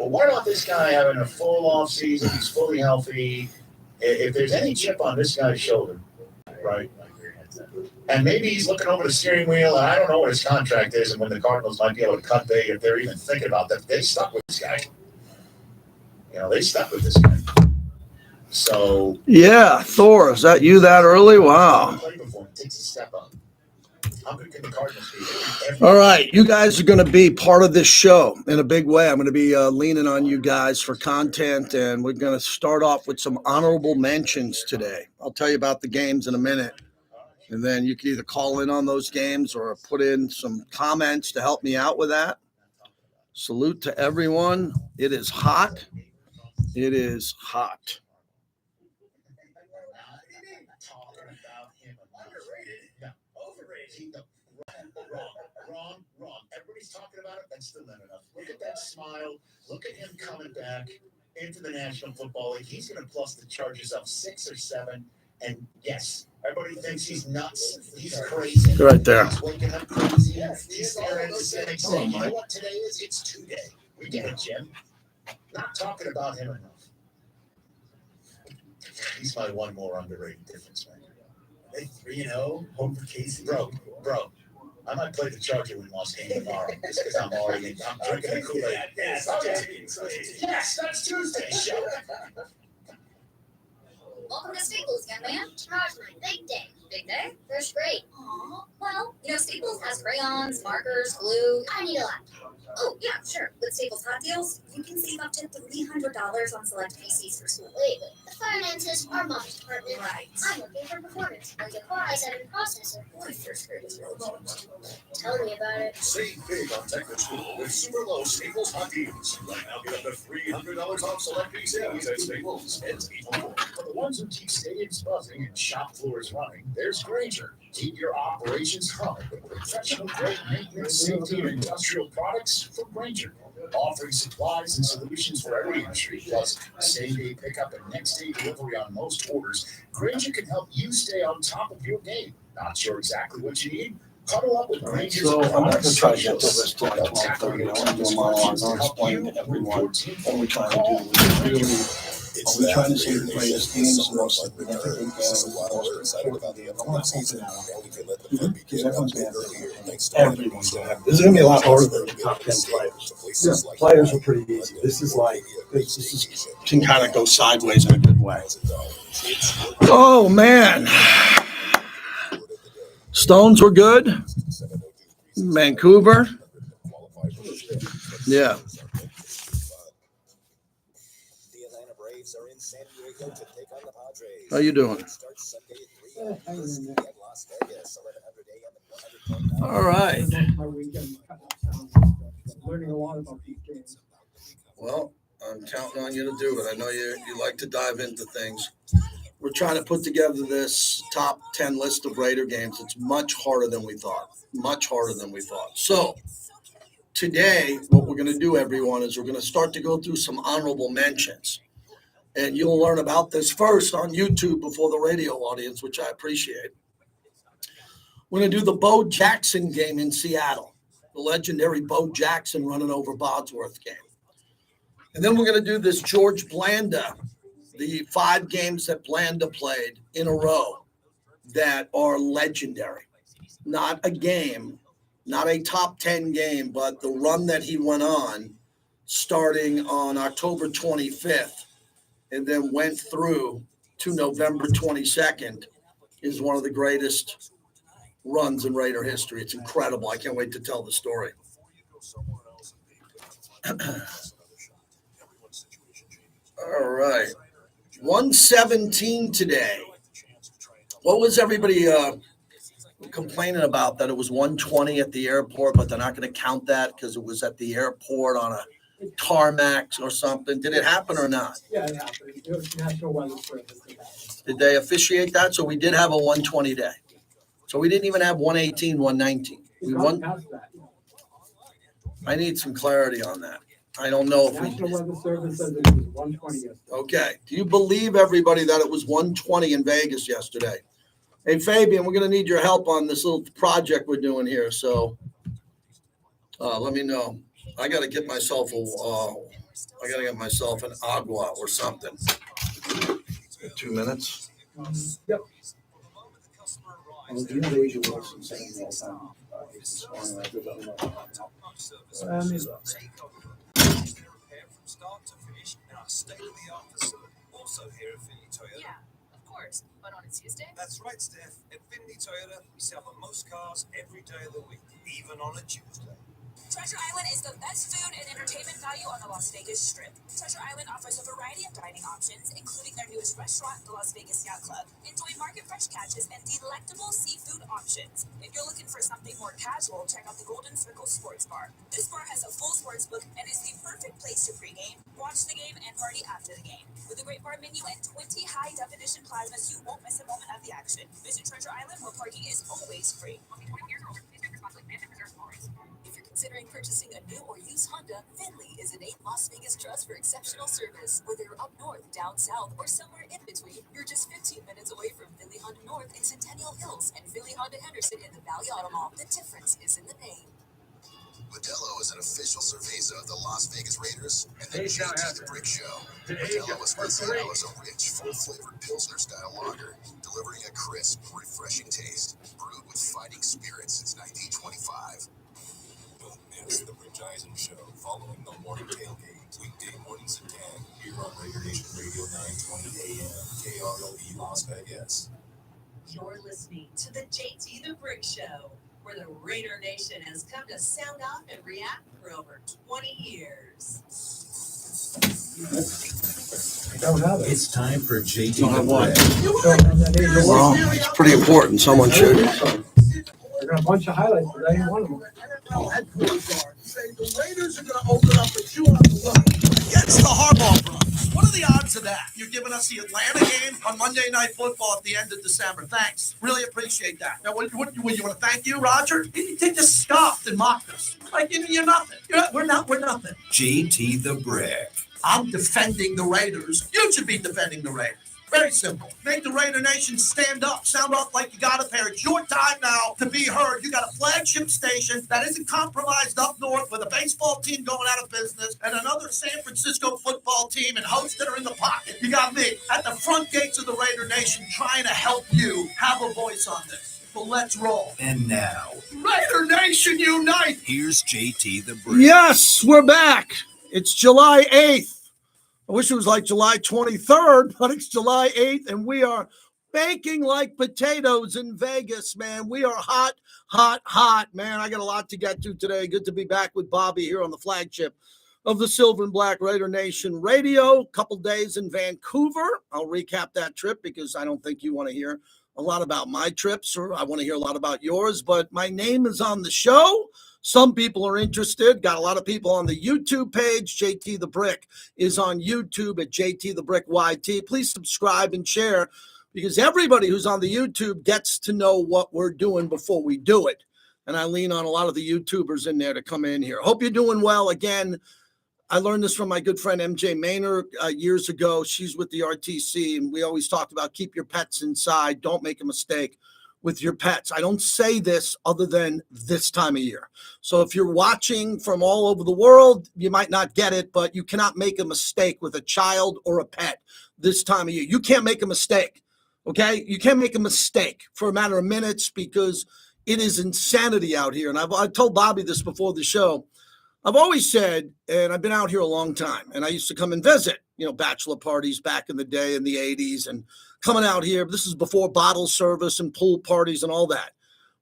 But what about this guy having a full off season? He's fully healthy. If there's any chip on this guy's shoulder, right? And maybe he's looking over the steering wheel, and I don't know what his contract is, and when the Cardinals might be able to cut bait if they're even thinking about that. They stuck with this guy. They stuck with this guy. So yeah, Thor, is that you that early? Wow. Takes a step up. How good can the Cardinals be? All right, you guys are going to be part of this show in a big way. I'm going to be leaning on you guys for content, and we're going to start off with some honorable mentions today. I'll tell you about the games in a minute, and then you can either call in on those games or put in some comments to help me out with that. Salute to everyone. It is hot. It is hot. Wrong. Everybody's talking about it. That's still not enough. Look at that smile. Look at him coming back into the National Football League. He's going to plus the Chargers up 6 or 7. And yes, everybody thinks he's nuts. He's crazy. Right there. He's waking up crazy. He's staring at the ceiling saying, you know what today is? It's today. We get it, Jim. Not talking about him enough. He's my one more underrated difference maker. They 3-0. Home for Casey. Bro. I might play the Charger win loss game tomorrow just because I'm drinking the Kool-Aid. Yes, that's Tuesday's show. Welcome to Staples, young man. Tomorrow's my big day. Big day? First grade. Aw. Well, Staples has crayons, markers, glue. I need a laptop. Oh, yeah, sure. With Staples Hot Deals, you can save up to $300 on select PCs for school. Wait. The finances are mom's department. Right. I'm looking for performance. Like a Core i7 processor. Boy, first grade is real. Tell me about it. Save big on tech at school with super low Staples Hot Deals. Right now, get up to $300 off select PCs at Staples. It's even. For the ones who keep stadiums buzzing and shop floors running, there's Grainger. Keep your operations humming with professional-grade maintenance, safety, and industrial products from Grainger. Offering supplies and solutions for every industry, plus same-day pickup and next-day delivery on most orders, Grainger can help you stay on top of your game. Not sure exactly what you need? Huddle up with Grainger's So I'm not going to try to get to this till like 12:30. I want to do a monologue. I'll explain to everyone what we're trying to do. Are we trying to see the greatest games and most significant games? Because everyone's going to have everyone's going to have. This is going to be a lot harder than the top 10 players. Yeah, players are pretty easy. This can kind of go sideways in a good way. Oh, man. Stones were good. Vancouver. Yeah. How you doing? All right. Learning a lot about these games. Well, I'm counting on you to do it. I know you like to dive into things. We're trying to put together this top 10 list of Raider games. It's much harder than we thought. So today, what we're going to do, everyone, is we're going to start to go through some honorable mentions. And you'll learn about this first on YouTube before the radio audience, which I appreciate. We're going to do the Bo Jackson game in Seattle, the legendary Bo Jackson running over Bodsworth game. And then we're going to do this George Blanda, the 5 games that Blanda played in a row that are legendary. Not a game, not a top 10 game, but the run that he went on starting on October 25th and then went through to November 22nd is one of the greatest runs in Raider history. It's incredible. I can't wait to tell the story. All right. 117 today. What was everybody complaining about? That it was 120 at the airport, but they're not going to count that because it was at the airport on a tarmac or something. Did it happen or not? Yeah, it happened. It was National Weather Service. Did they officiate that? So we did have a 120 day. So we didn't even have 118, 119. We won. I need some clarity on that. I don't know if National Weather Service says it was 120 yesterday. Okay. Do you believe, everybody, that it was 120 in Vegas yesterday? Hey, Fabian, we're going to need your help on this little project we're doing here. So let me know. I got to get myself an agua or something. 2 minutes. Yep. Well, the Asia Wilson saying all Also here at Finley Toyota. Yeah, of course. But on a Tuesday? That's right, Steph. At Finley Toyota, we sell the most cars every day of the week, even on a Tuesday. Treasure Island is the best food and entertainment value on the Las Vegas Strip. Treasure Island offers a variety of dining options, including their newest restaurant, the Las Vegas Yacht Club. Enjoy market fresh catches and delectable seafood options. If you're looking for something more casual, check out the Golden Circle Sports Bar. This bar has a full sports book and is the perfect place to pregame, watch the game, and party after the game. With a great bar menu and 20 high-definition plasmas, you won't miss a moment of the action. Visit Treasure Island, where parking is always free. Only 21 years old. Please drink responsibly. And reserve forest. If you're considering purchasing a new or used Honda, Finley is a name Las Vegas trusts for exceptional service. Whether you're up north, down south, or somewhere in between, you're just 15 minutes away from Finley Honda North in Centennial Hills and Finley Honda Henderson in the Valley Auto Mall. The difference is in the name. Modelo is an official cerveza of the Las Vegas Raiders and the JT the Brick Show. Modelo is Gonzalo's a rich, full-flavored Pilsner-style lager, delivering a crisp, refreshing taste, brewed with fighting spirit since 1925. Don't miss the Rich Eisen Show following the morning tailgate, weekday mornings at 10, here on Raider Nation Radio 920 AM, KROE Las Vegas. You're listening to the JT the Brick Show, where the Raider Nation has come to sound off and react for over 20 years. I don't have it. It's time for JT Don't have the what? Brick. Don't have that Asia Well, Wilson. it's pretty important. Someone should. I got a bunch of highlights, but I ain't one of them. The Raiders are going to open up a chew on the line. Against the Harbaugh brothers. What are the odds of that? You're giving us the Atlanta game on Monday Night Football at the end of December. Thanks. Really appreciate that. Now, what you want to thank you, Roger? They just scoffed and mocked us. Like, you're nothing. We're nothing. JT the Brick. I'm defending the Raiders. You should be defending the Raiders. Very simple. Make the Raider Nation stand up. Sound off like you got a pair. It's your time now to be heard. You got a flagship station that isn't compromised up north with a baseball team going out of business and another San Francisco football team and hosts that are in the pocket. You got me at the front gates of the Raider Nation trying to help you have a voice on this. So let's roll. And now, Raider Nation unite. here's JT the Brick. Yes, we're back. It's July 8th. I wish it was like July 23rd, but it's July 8th, and we are baking like potatoes in Vegas, man. We are hot, hot, hot, man. I got a lot to get to today. Good to be back with Bobby here on the flagship of the Silver and Black Raider Nation Radio. Couple days in Vancouver. I'll recap that trip because I don't think you want to hear a lot about my trips, or I want to hear a lot about yours, but my name is on the show. Some people are interested. Got a lot of people on the YouTube page. JT the Brick is on YouTube at JT the Brick YT. Please subscribe and share because everybody who's on the YouTube gets to know what we're doing before we do it. And I lean on a lot of the YouTubers in there to come in here. Hope you're doing well. Again, I learned this from my good friend MJ Maynor years ago. She's with the RTC, and we always talked about keep your pets inside. Don't make a mistake with your pets. I don't say this other than this time of year. So if you're watching from all over the world, you might not get it, but you cannot make a mistake with a child or a pet this time of year. You can't make a mistake, okay? You can't make a mistake for a matter of minutes because it is insanity out here. And I've told Bobby this before the show. I've always said, and I've been out here a long time, and I used to come and visit, bachelor parties back in the day in the 80s and coming out here. This is before bottle service and pool parties and all that.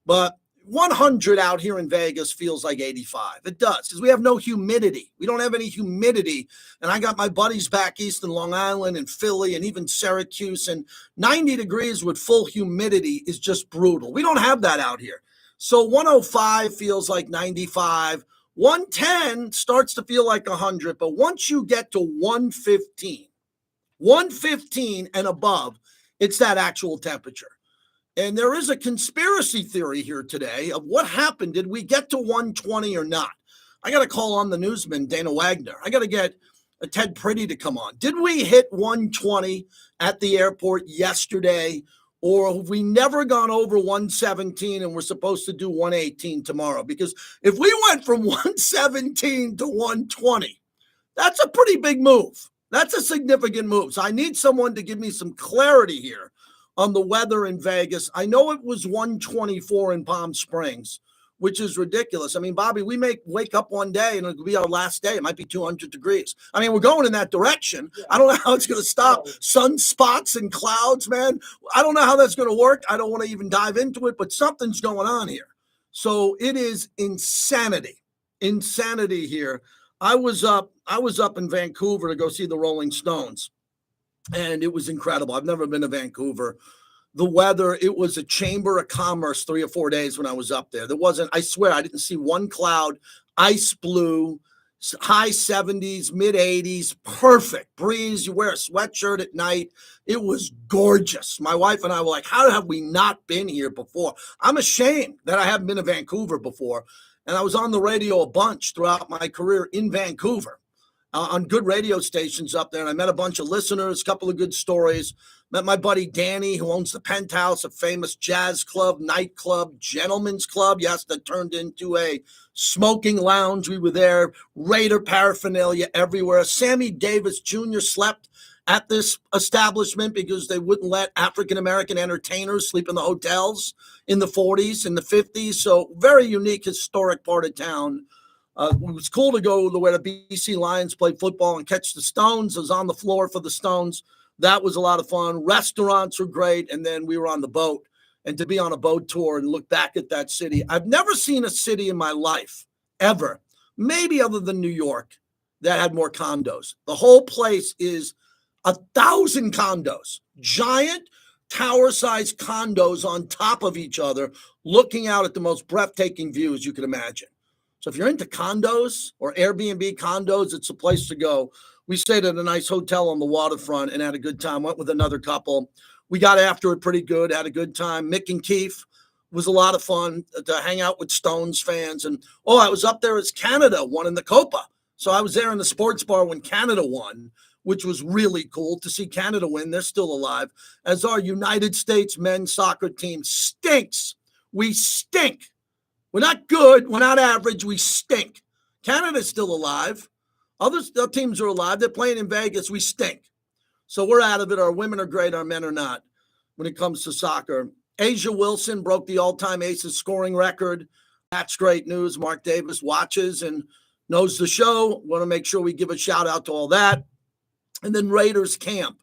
But 100 out here in Vegas feels like 85. It does because we have no humidity. We don't have any humidity. And I got my buddies back east in Long Island and Philly and even Syracuse, and 90 degrees with full humidity is just brutal. We don't have that out here. So 105 feels like 95. 110 starts to feel like 100, but once you get to 115 and above, it's that actual temperature. And there is a conspiracy theory here today of what happened. Did we get to 120 or not? I got to call on the newsman, Dana Wagner. I got to get Ted Priddy to come on. Did we hit 120 at the airport yesterday or have we never gone over 117 and we're supposed to do 118 tomorrow? Because if we went from 117 to 120, that's a pretty big move. That's a significant move. So I need someone to give me some clarity here on the weather in Vegas. I know it was 124 in Palm Springs, which is ridiculous. I mean, Bobby, we may wake up one day and it'll be our last day. It might be 200 degrees. I mean, we're going in that direction. I don't know how it's going to stop. Sunspots and clouds, man. I don't know how that's going to work. I don't want to even dive into it, but something's going on here. So it is insanity here. I was up in Vancouver to go see the Rolling Stones, and it was incredible. I've never been to Vancouver. The weather, it was a chamber of commerce 3 or 4 days when I was up there. I swear, I didn't see one cloud, ice blue, high 70s, mid 80s, perfect breeze. You wear a sweatshirt at night. It was gorgeous. My wife and I were like, how have we not been here before? I'm ashamed that I haven't been to Vancouver before. And I was on the radio a bunch throughout my career in Vancouver on good radio stations up there. And I met a bunch of listeners, a couple of good stories. Met my buddy Danny, who owns the Penthouse, a famous jazz club, nightclub, gentleman's club. Yes, that turned into a smoking lounge. We were there, Raider paraphernalia everywhere. Sammy Davis Jr. slept at this establishment because they wouldn't let African-American entertainers sleep in the hotels in the 40s and the 50s. So very unique, historic part of town. It was cool to go where the BC Lions played football and catch the Stones. I was on the floor for the Stones. That was a lot of fun. Restaurants were great. And then we were on the boat. And to be on a boat tour and look back at that city, I've never seen a city in my life, ever, maybe other than New York, that had more condos. The whole place is 1,000 condos, giant tower-sized condos on top of each other, looking out at the most breathtaking views you can imagine. So if you're into condos or Airbnb condos, it's a place to go. We stayed at a nice hotel on the waterfront and had a good time. Went with another couple. We got after it pretty good, had a good time. Mick and Keith was a lot of fun to hang out with Stones fans. And, I was up there as Canada won in the Copa. So I was there in the sports bar when Canada won, which was really cool to see Canada win. They're still alive. As our United States men's soccer team stinks. We stink. We're not good. We're not average. We stink. Canada's still alive. Other teams are alive. They're playing in Vegas. We stink. So we're out of it. Our women are great. Our men are not when it comes to soccer. Asia Wilson broke the all-time aces scoring record. That's great news. Mark Davis watches and knows the show. Want to make sure we give a shout out to all that. And then Raiders camp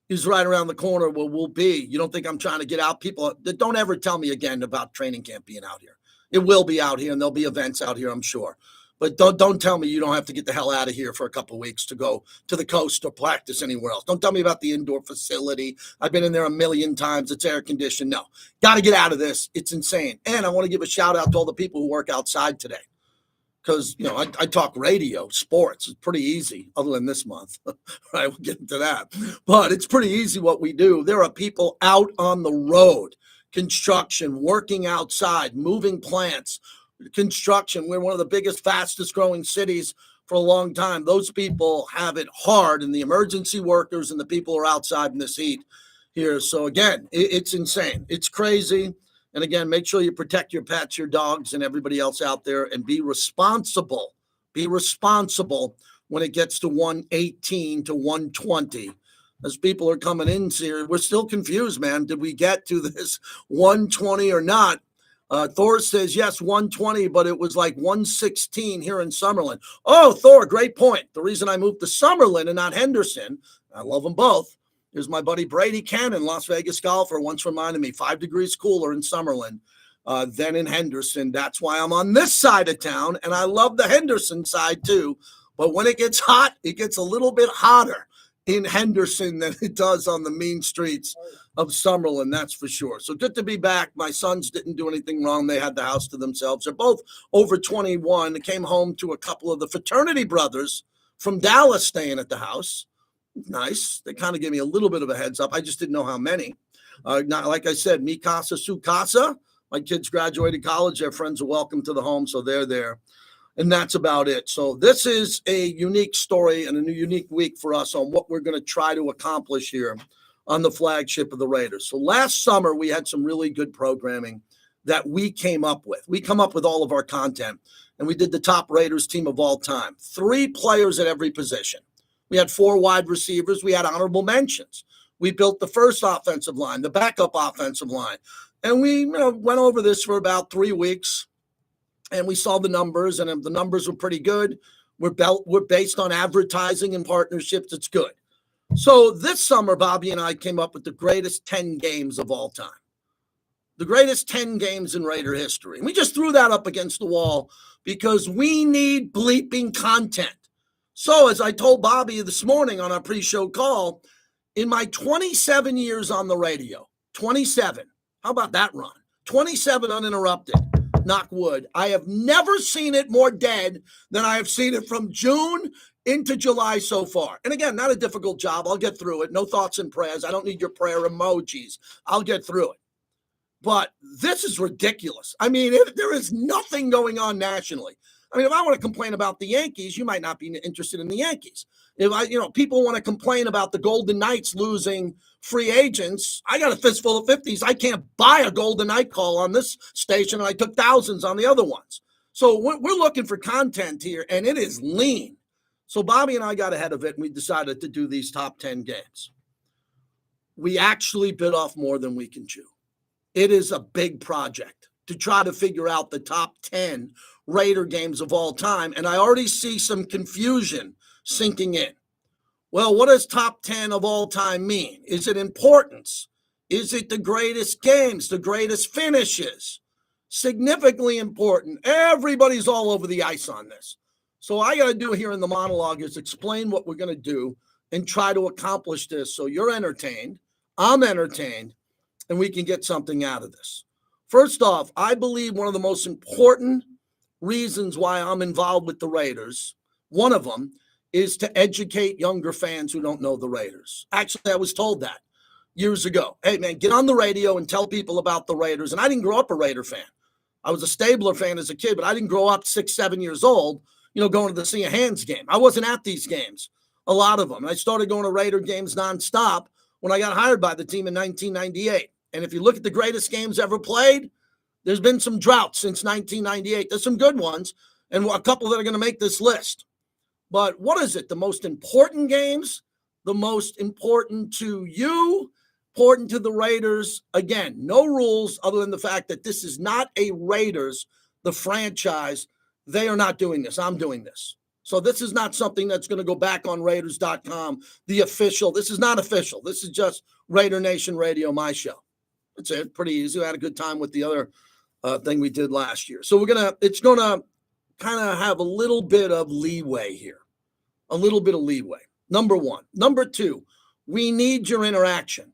is right around the corner where we'll be. You don't think I'm trying to get out? People, don't ever tell me again about training camp being out here. It will be out here, and there'll be events out here, I'm sure. But don't tell me you don't have to get the hell out of here for a couple of weeks to go to the coast or practice anywhere else. Don't tell me about the indoor facility. I've been in there a million times. It's air conditioned. No, got to get out of this. It's insane. And I want to give a shout out to all the people who work outside today. Because, I talk radio, sports. It's pretty easy, other than this month. Right, we'll get into that. But it's pretty easy what we do. There are people out on the road, construction, working outside, moving plants, construction. We're one of the biggest, fastest growing cities for a long time. Those people have it hard, and the emergency workers and the people who are outside in this heat here. So again, it's insane. It's crazy. And again, make sure you protect your pets, your dogs, and everybody else out there, and be responsible. Be responsible when it gets to 118 to 120. As people are coming in here, we're still confused, man. Did we get to this 120 or not? Thor says, yes, 120, but it was like 116 here in Summerlin. Oh, Thor, great point. The reason I moved to Summerlin and not Henderson, I love them both. Here's my buddy Brady Cannon, Las Vegas golfer, once reminded me 5 degrees cooler in Summerlin than in Henderson. That's why I'm on this side of town, and I love the Henderson side too. But when it gets hot, it gets a little bit hotter in Henderson than it does on the mean streets of Summerlin, that's for sure. So good to be back. My sons didn't do anything wrong. They had the house to themselves. They're both over 21. They came home to a couple of the fraternity brothers from Dallas staying at the house. Nice. They kind of gave me a little bit of a heads up. I just didn't know how many. Not, like I said, mi casa, su casa. My kids graduated college. Their friends are welcome to the home, so they're there. And that's about it. So this is a unique story and a unique week for us on what we're going to try to accomplish here on the flagship of the Raiders. So last summer, we had some really good programming that we came up with. We come up with all of our content, and we did the top Raiders team of all time. 3 players at every position. We had 4 wide receivers. We had honorable mentions. We built the first offensive line, the backup offensive line. And we went over this for about 3 weeks, and we saw the numbers, and the numbers were pretty good. We're based on advertising and partnerships. It's good. So this summer, Bobby and I came up with the greatest 10 games of all time. The greatest 10 games in Raider history. And we just threw that up against the wall because we need bleeping content. So as I told Bobby this morning on our pre-show call, in my 27 years on the radio, 27, how about that run? 27 uninterrupted, knock wood. I have never seen it more dead than I have seen it from June into July so far. And again, not a difficult job. I'll get through it. No thoughts and prayers. I don't need your prayer emojis. I'll get through it. But this is ridiculous. I mean, there is nothing going on nationally. I mean, if I want to complain about the Yankees, you might not be interested in the Yankees. If people want to complain about the Golden Knights losing free agents, I got a fistful of 50s. I can't buy a Golden Knight call on this station, and I took thousands on the other ones. So we're looking for content here, and it is lean. So Bobby and I got ahead of it, and we decided to do these top 10 games. We actually bit off more than we can chew. It is a big project to try to figure out the top 10 Raider games of all time. And I already see some confusion sinking in. Well, what does top 10 of all time mean? Is it importance? Is it the greatest games, the greatest finishes? Significantly important. Everybody's all over the ice on this. So I got to do here in the monologue is explain what we're going to do and try to accomplish this so you're entertained, I'm entertained, and we can get something out of this. First off, I believe one of the most important reasons why I'm involved with the Raiders, one of them, is to educate younger fans who don't know the Raiders. Actually, I was told that years ago. Hey, man, get on the radio and tell people about the Raiders. And I didn't grow up a Raider fan. I was a Stabler fan as a kid, but I didn't grow up 6, 7 years old, going to see a Hands game. I wasn't at these games, a lot of them. And I started going to Raider games nonstop when I got hired by the team in 1998. And if you look at the greatest games ever played, there's been some droughts since 1998. There's some good ones, and a couple that are going to make this list. But what is it? The most important games, the most important to you, important to the Raiders. Again, no rules other than the fact that this is not a Raiders, the franchise. They are not doing this. I'm doing this. So this is not something that's going to go back on Raiders.com, the official. This is not official. This is just Raider Nation Radio, my show. It's pretty easy. I had a good time with the other thing we did last year. So it's going to kind of have a little bit of leeway here, a little bit of leeway. Number one. Number two, we need your interaction.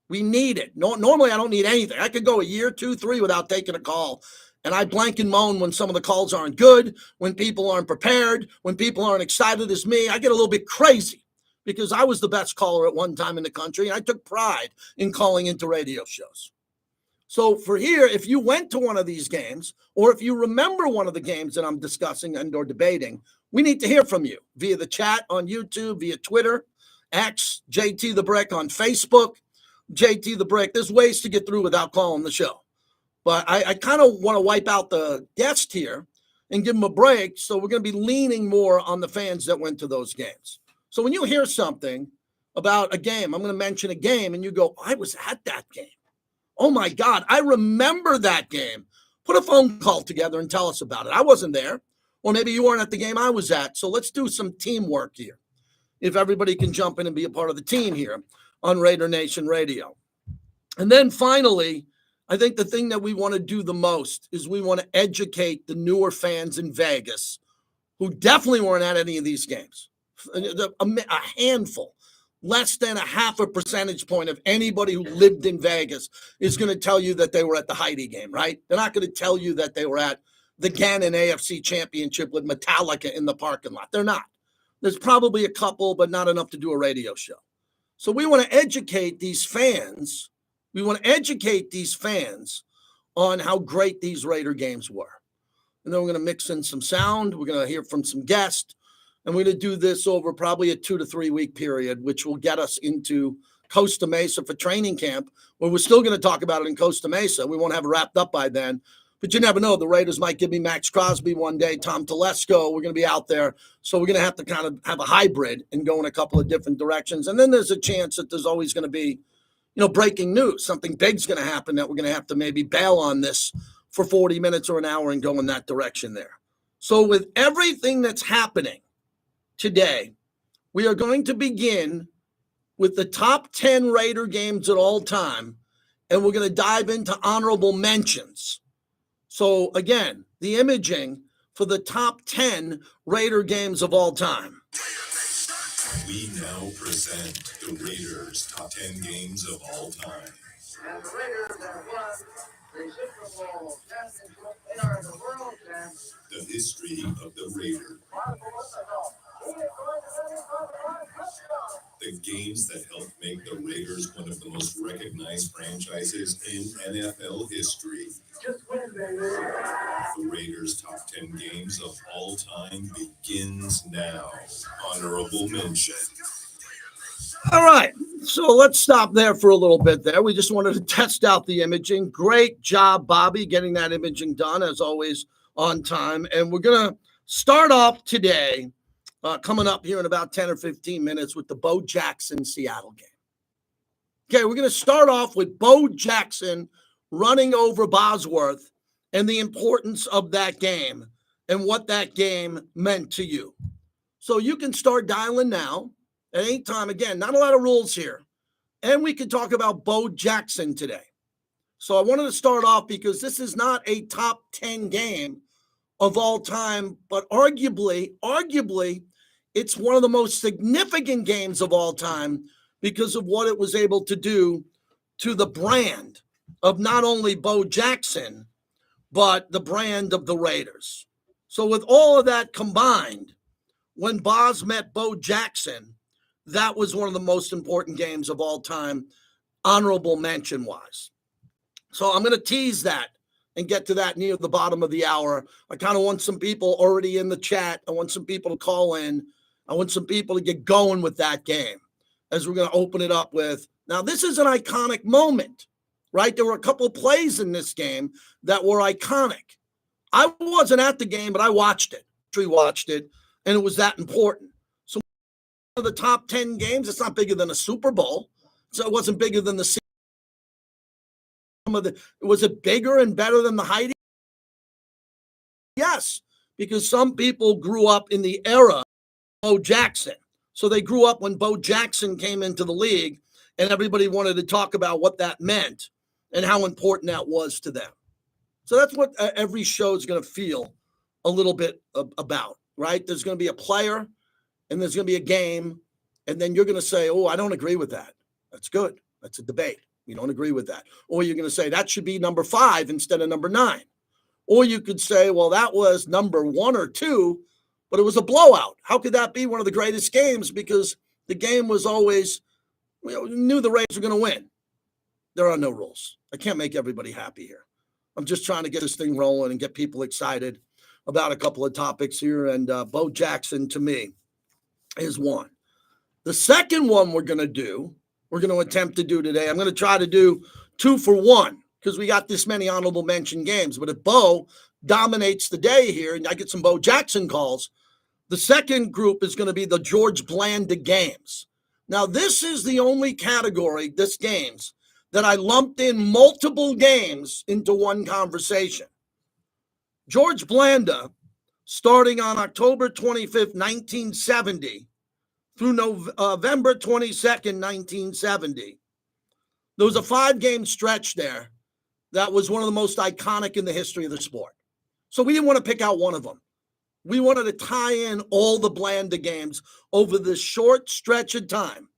We need it. No, normally I don't need anything. I could go a year, 2, 3 without taking a call. And I blank and moan when some of the calls aren't good, when people aren't prepared, when people aren't excited as me. I get a little bit crazy because I was the best caller at one time in the country, and I took pride in calling into radio shows. So for here, if you went to one of these games, or if you remember one of the games that I'm discussing and or debating, we need to hear from you via the chat on YouTube, via Twitter, X, JT the Brick on Facebook, JT the Brick. There's ways to get through without calling the show. But I kind of want to wipe out the guest here and give them a break. So we're going to be leaning more on the fans that went to those games. So when you hear something about a game, I'm going to mention a game, and you go, I was at that game. Oh, my God, I remember that game. Put a phone call together and tell us about it. I wasn't there. Or maybe you weren't at the game I was at. So let's do some teamwork here. If everybody can jump in and be a part of the team here on Raider Nation Radio. And then finally, I think the thing that we want to do the most is we want to educate the newer fans in Vegas who definitely weren't at any of these games. A handful, less than a half a percentage point of anybody who lived in Vegas is going to tell you that they were at the Heidi game, right? They're not going to tell you that they were at the Gannon AFC Championship with Metallica in the parking lot. They're not. There's probably a couple, but not enough to do a radio show. So we want to educate these fans. We want to educate these fans on how great these Raider games were. And then we're going to mix in some sound. We're going to hear from some guests. And we're going to do this over probably a 2 to 3 week period, which will get us into Costa Mesa for training camp, where we're still going to talk about it in Costa Mesa. We won't have it wrapped up by then. But you never know. The Raiders might give me Max Crosby one day, Tom Telesco. We're going to be out there. So we're going to have to kind of have a hybrid and go in a couple of different directions. And then there's a chance that there's always going to be, breaking news. Something big's going to happen that we're going to have to maybe bail on this for 40 minutes or an hour and go in that direction there. So with everything that's happening today, we are going to begin with the top 10 Raider games at all time, and we're going to dive into honorable mentions. So again, the imaging for the top 10 Raider games of all time. We now present the Raiders' top 10 games of all time. And the Raiders have won the Super Bowl championship. They are the world champions. The history of the Raider. The games that helped make the Raiders one of the most recognized franchises in NFL history. The Raiders' top 10 games of all time begins now. Honorable mention. All right, so let's stop there for a little bit there. We just wanted to test out the imaging. Great job, Bobby, getting that imaging done, as always, on time. And we're going to start off today, coming up here in about 10 or 15 minutes, with the Bo Jackson Seattle game. Okay, we're going to start off with Bo Jackson running over Bosworth and the importance of that game and what that game meant to you. So you can start dialing now at any time. Again, not a lot of rules here. And we can talk about Bo Jackson today. So I wanted to start off because this is not a top 10 game of all time, but arguably, it's one of the most significant games of all time because of what it was able to do to the brand of not only Bo Jackson, but the brand of the Raiders. So with all of that combined, when Boz met Bo Jackson, that was one of the most important games of all time, honorable mention-wise. So I'm going to tease that and get to that near the bottom of the hour. I kind of want some people already in the chat. I want some people to call in. I want some people to get going with that game as we're going to open it up with. Now, this is an iconic moment, right? There were a couple of plays in this game that were iconic. I wasn't at the game, but I watched it. We watched it, and it was that important. So one of the top 10 games, it's not bigger than a Super Bowl. So it wasn't bigger than the was it bigger and better than the Heidi? Yes, because some people grew up in the era of Bo Jackson. So they grew up when Bo Jackson came into the league, and everybody wanted to talk about what that meant and how important that was to them. So that's what every show is going to feel a little bit about, right? There's going to be a player, and there's going to be a game, and then you're going to say, oh, I don't agree with that. That's good. That's a debate. We don't agree with that. Or you're going to say that should be number 5 instead of number 9. Or you could say, well, that was number 1 or 2, but it was a blowout. How could that be one of the greatest games? Because the game was always, we knew the Raiders were going to win. There are no rules. I can't make everybody happy here. I'm just trying to get this thing rolling and get people excited about a couple of topics here. And Bo Jackson, to me, is one. The second one we're going to attempt to do today, I'm going to try to do 2 for 1 because we got this many honorable mention games. But if Bo dominates the day here and I get some Bo Jackson calls, the second group is going to be the George Blanda games. Now, this is the only category, this games, that I lumped in multiple games into one conversation. George Blanda, starting on October 25th, 1970, through November 22nd, 1970. There was a 5-game stretch there that was one of the most iconic in the history of the sport. So we didn't want to pick out one of them. We wanted to tie in all the Blanda games over this short stretch of time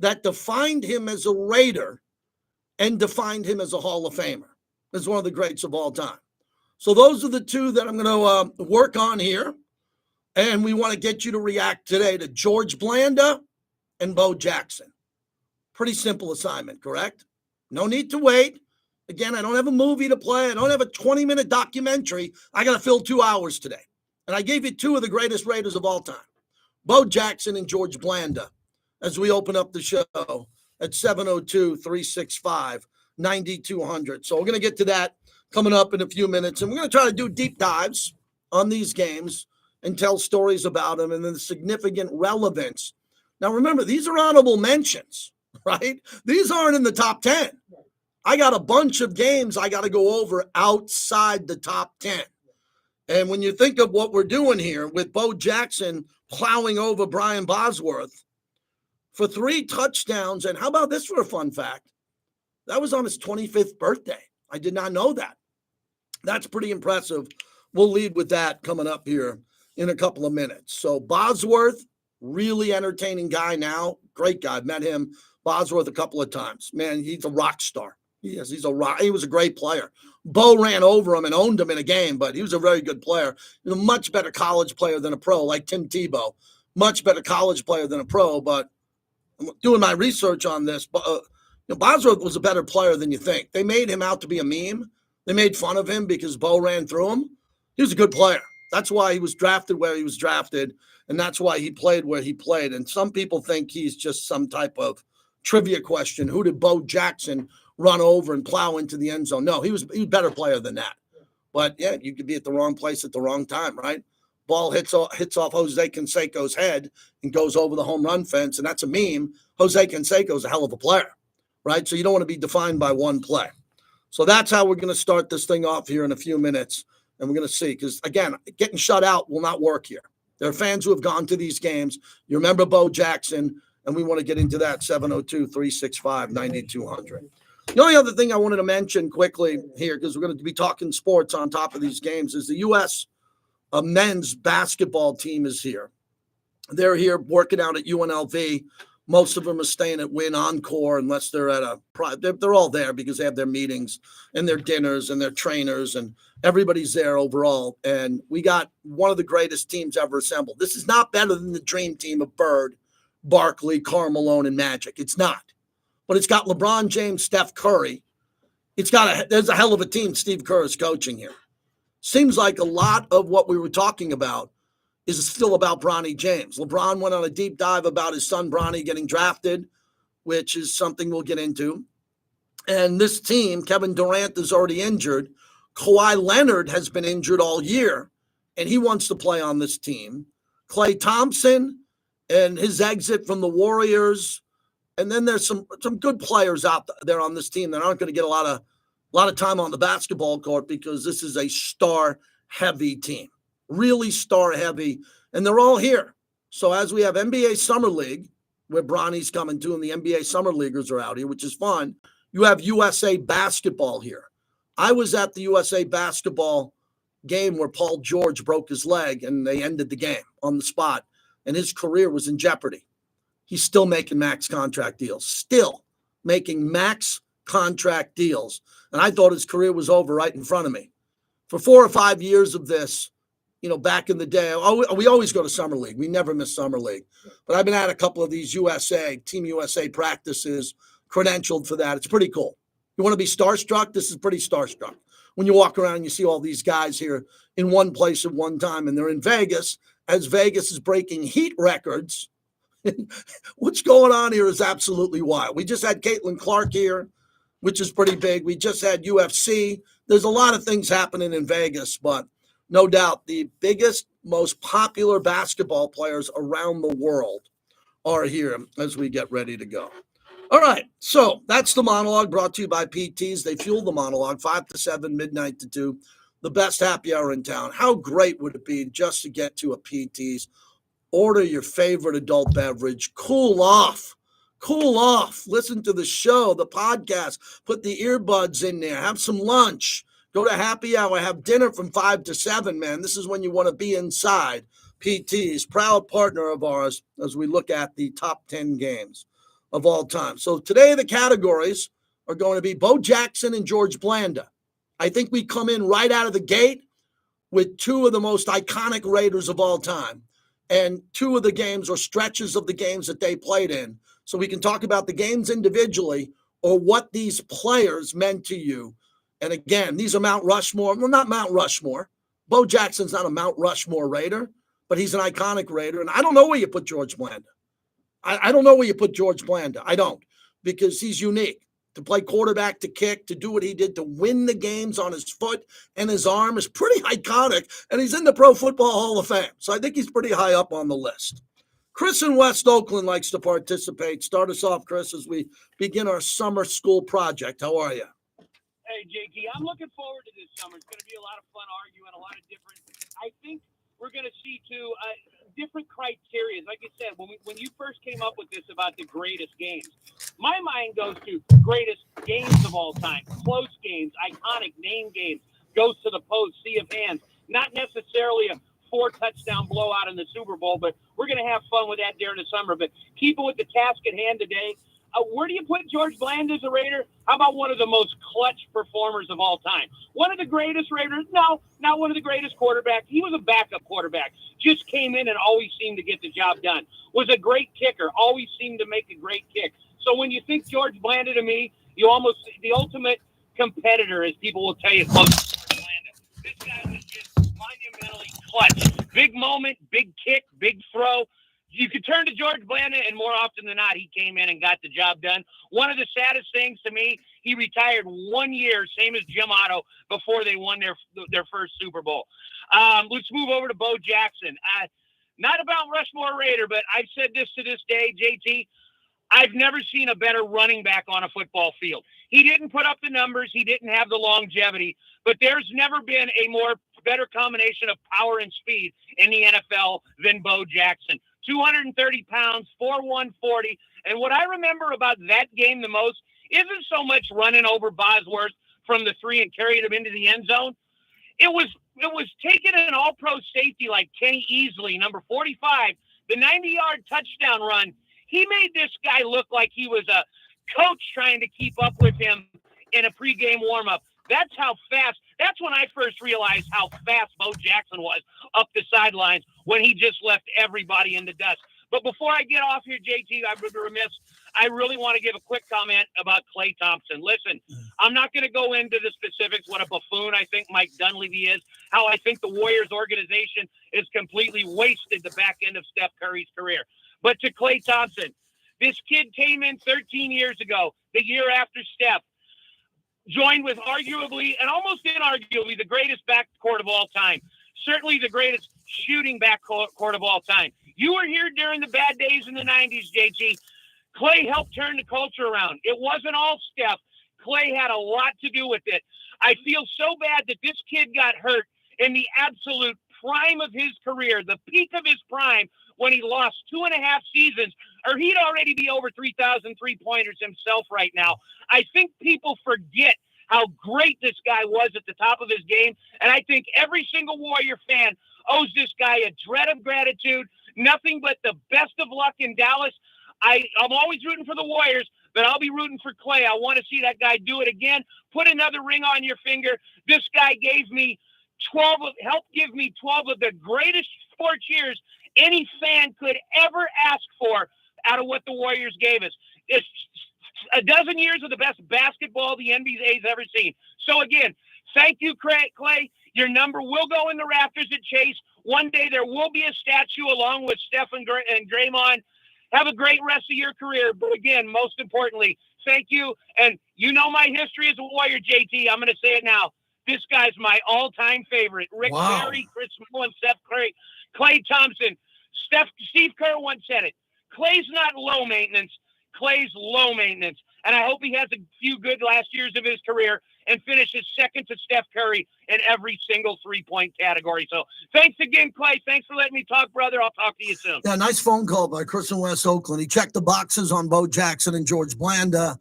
that defined him as a Raider and defined him as a Hall of Famer, as one of the greats of all time. So those are the 2 that I'm going to work on here. And we want to get you to react today to George Blanda and Bo Jackson. Pretty simple assignment, correct? No need to wait. Again, I don't have a movie to play. I don't have a 20-minute documentary. I got to fill 2 hours today. And I gave you 2 of the greatest Raiders of all time, Bo Jackson and George Blanda, as we open up the show at 702-365-9200. So we're going to get to that coming up in a few minutes. And we're going to try to do deep dives on these games and tell stories about them and then the significant relevance. Now, remember, these are honorable mentions, right? These aren't in the top 10. I got a bunch of games I got to go over outside the top 10. And when you think of what we're doing here with Bo Jackson plowing over Brian Bosworth for 3 touchdowns, and how about this for a fun fact? That was on his 25th birthday. I did not know that. That's pretty impressive. We'll lead with that coming up here in a couple of minutes. So Bosworth, really entertaining guy now. Great guy. Met him, Bosworth, a couple of times. Man, he's a rock star. He's a rock. He was a great player. Bo ran over him and owned him in a game, but he was a very good player. He's a much better college player than a pro, like Tim Tebow. Much better college player than a pro, but I'm doing my research on this. Bosworth was a better player than you think. They made him out to be a meme. They made fun of him because Bo ran through him. He was a good player. That's why he was drafted where he was drafted, and that's why he played where he played. And some people think he's just some type of trivia question. Who did Bo Jackson run over and plow into the end zone? No, he was a better player than that. But, yeah, you could be at the wrong place at the wrong time, right? Ball hits off Jose Canseco's head and goes over the home run fence, and that's a meme. Jose Canseco's a hell of a player, right? So you don't want to be defined by one play. So that's how we're going to start this thing off here in a few minutes. And we're going to see, because, again, getting shut out will not work here. There are fans who have gone to these games. You remember Bo Jackson, and we want to get into that, 702-365-9200. The only other thing I wanted to mention quickly here, because we're going to be talking sports on top of these games, is the U.S. Men's basketball team is here. They're here working out at UNLV. Most of them are staying at Win Encore unless they're at they're all there because they have their meetings and their dinners and their trainers, and everybody's there overall. And we got one of the greatest teams ever assembled. This is not better than the dream team of Bird, Barkley, Karl Malone, and Magic. It's not. But it's got LeBron James, Steph Curry. There's a hell of a team Steve Kerr is coaching here. Seems like a lot of what we were talking about is still about Bronny James. LeBron went on a deep dive about his son Bronny getting drafted, which is something we'll get into. And this team, Kevin Durant is already injured. Kawhi Leonard has been injured all year, and he wants to play on this team. Klay Thompson and his exit from the Warriors. And then there's some good players out there on this team that aren't going to get a lot of time on the basketball court because this is a star-heavy team. Really star-heavy, and they're all here. So as we have NBA Summer League, where Bronny's coming to, and the NBA Summer Leaguers are out here, which is fun, you have USA Basketball here. I was at the USA Basketball game where Paul George broke his leg, and they ended the game on the spot, and his career was in jeopardy. He's still making max contract deals. Still making max contract deals. And I thought his career was over right in front of me. For 4 or 5 years of this, back in the day, we always go to Summer League. We never miss Summer League. But I've been at a couple of these Team USA practices, credentialed for that. It's pretty cool. You want to be starstruck? This is pretty starstruck. When you walk around and you see all these guys here in one place at one time, and they're in Vegas, as Vegas is breaking heat records. What's going on here is absolutely wild. We just had Caitlin Clark here, which is pretty big. We just had UFC. There's a lot of things happening in Vegas, but no doubt the biggest, most popular basketball players around the world are here as we get ready to go. All right, so that's the monologue brought to you by PTs. They fuel the monologue 5 to 7, midnight to 2, the best happy hour in town. How great would it be just to get to a PTs, order your favorite adult beverage, cool off, listen to the show, the podcast, put the earbuds in there, have some lunch, go to happy hour, have dinner from 5 to 7, man. This is when you want to be inside. PTs, proud partner of ours as we look at the top 10 games of all time. So today the categories are going to be Bo Jackson and George Blanda. I think we come in right out of the gate with 2 of the most iconic Raiders of all time and 2 of the games or stretches of the games that they played in. So we can talk about the games individually or what these players meant to you. And again, these are Mount Rushmore. Well, not Mount Rushmore. Bo Jackson's not a Mount Rushmore Raider, but he's an iconic Raider. And I don't know where you put George Blanda. I don't know where you put George Blanda. I don't. because he's unique. To play quarterback, to kick, to do what he did, to win the games on his foot and his arm is pretty iconic, and he's in the Pro Football Hall of Fame. So I think he's pretty high up on the list. Chris in West Oakland likes to participate. Start us off, Chris, as we begin our summer school project. How are you? Hey, JT, I'm looking forward to this summer. It's going to be a lot of fun arguing, a lot of different. I think we're going to see, too, different criteria. Like I said, when you first came up with this about the greatest games, my mind goes to greatest games of all time, close games, iconic name games, goes to the post, sea of hands, not necessarily a 4-touchdown blowout in the Super Bowl, but we're going to have fun with that during the summer. But keep it with the task at hand today. Where do you put George Blanda as a Raider? How about one of the most clutch performers of all time? One of the greatest Raiders? No, not one of the greatest quarterbacks. He was a backup quarterback. Just came in and always seemed to get the job done. Was a great kicker. Always seemed to make a great kick. So when you think George Blanda to me, you almost the ultimate competitor, as people will tell you, close to Blanda. This guy was just monumentally clutch. Big moment, big kick, big throw. You could turn to George Blanda, and more often than not, he came in and got the job done. One of the saddest things to me, he retired 1 year, same as Jim Otto, before they won their first Super Bowl. Let's move over to Bo Jackson. Not about Rushmore Raider, but I've said this to this day, JT. I've never seen a better running back on a football field. He didn't put up the numbers. He didn't have the longevity, but there's never been a better combination of power and speed in the NFL than Bo Jackson. 230 pounds, 4'1", 40. And what I remember about that game the most isn't so much running over Bosworth from the 3 and carrying him into the end zone. It was taking an all-pro safety like Kenny Easley, number 45, the 90-yard touchdown run. He made this guy look like he was a coach trying to keep up with him in a pregame warm-up. That's how fast. That's when I first realized how fast Bo Jackson was up the sidelines when he just left everybody in the dust. But before I get off here, JT, I would be remiss. I really want to give a quick comment about Klay Thompson. Listen, I'm not going to go into the specifics, what a buffoon I think Mike Dunleavy is, how I think the Warriors organization is completely wasted the back end of Steph Curry's career. But to Klay Thompson, this kid came in 13 years ago, the year after Steph, joined with arguably and almost inarguably the greatest backcourt of all time, certainly the greatest shooting backcourt of all time. You were here during the bad days in the 90s, JG. Klay helped turn the culture around. It wasn't all Steph. Klay had a lot to do with it. I feel so bad that this kid got hurt in the absolute prime of his career, the peak of his prime, when he lost 2.5 seasons, or he'd already be over 3,000 three-pointers himself right now. I think people forget how great this guy was at the top of his game, and I think every single Warrior fan owes this guy a dread of gratitude, nothing but the best of luck in Dallas. I'm always rooting for the Warriors, but I'll be rooting for Klay. I want to see that guy do it again. Put another ring on your finger. This guy helped give me 12 of the greatest sports years any fan could ever ask for out of what the Warriors gave us. It's a dozen years of the best basketball the NBA's ever seen. So again, thank you, Klay. Your number will go in the rafters at Chase. One day there will be a statue along with Steph and Draymond. Have a great rest of your career. But again, most importantly, thank you. And you know my history as a Warrior, JT. I'm going to say it now. This guy's my all-time favorite. Rick Barry, Chris Mullin, Steph Curry, Klay Thompson. Steve Kerr once said it. Klay's not low maintenance. Klay's low maintenance. And I hope he has a few good last years of his career and finishes second to Steph Curry in every single three-point category. So thanks again, Klay. Thanks for letting me talk, brother. I'll talk to you soon. Yeah, nice phone call by Chris in West Oakland. He checked the boxes on Bo Jackson and George Blanda.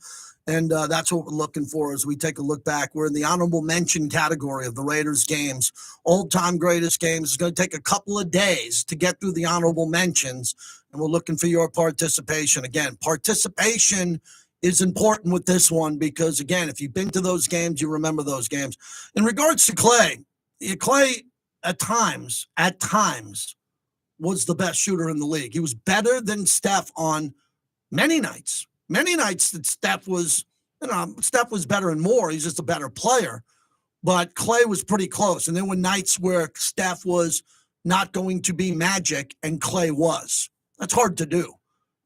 And that's what we're looking for as we take a look back. We're in the honorable mention category of the Raiders games, all-time greatest games. It's going to take a couple of days to get through the honorable mentions, and we're looking for your participation. Again, participation is important with this one because, again, if you've been to those games, you remember those games. In regards to Klay, Klay at times was the best shooter in the league. He was better than Steph on many nights. Many nights that Steph was better and more. He's just a better player. But Klay was pretty close. And there were nights where Steph was not going to be magic and Klay was. That's hard to do.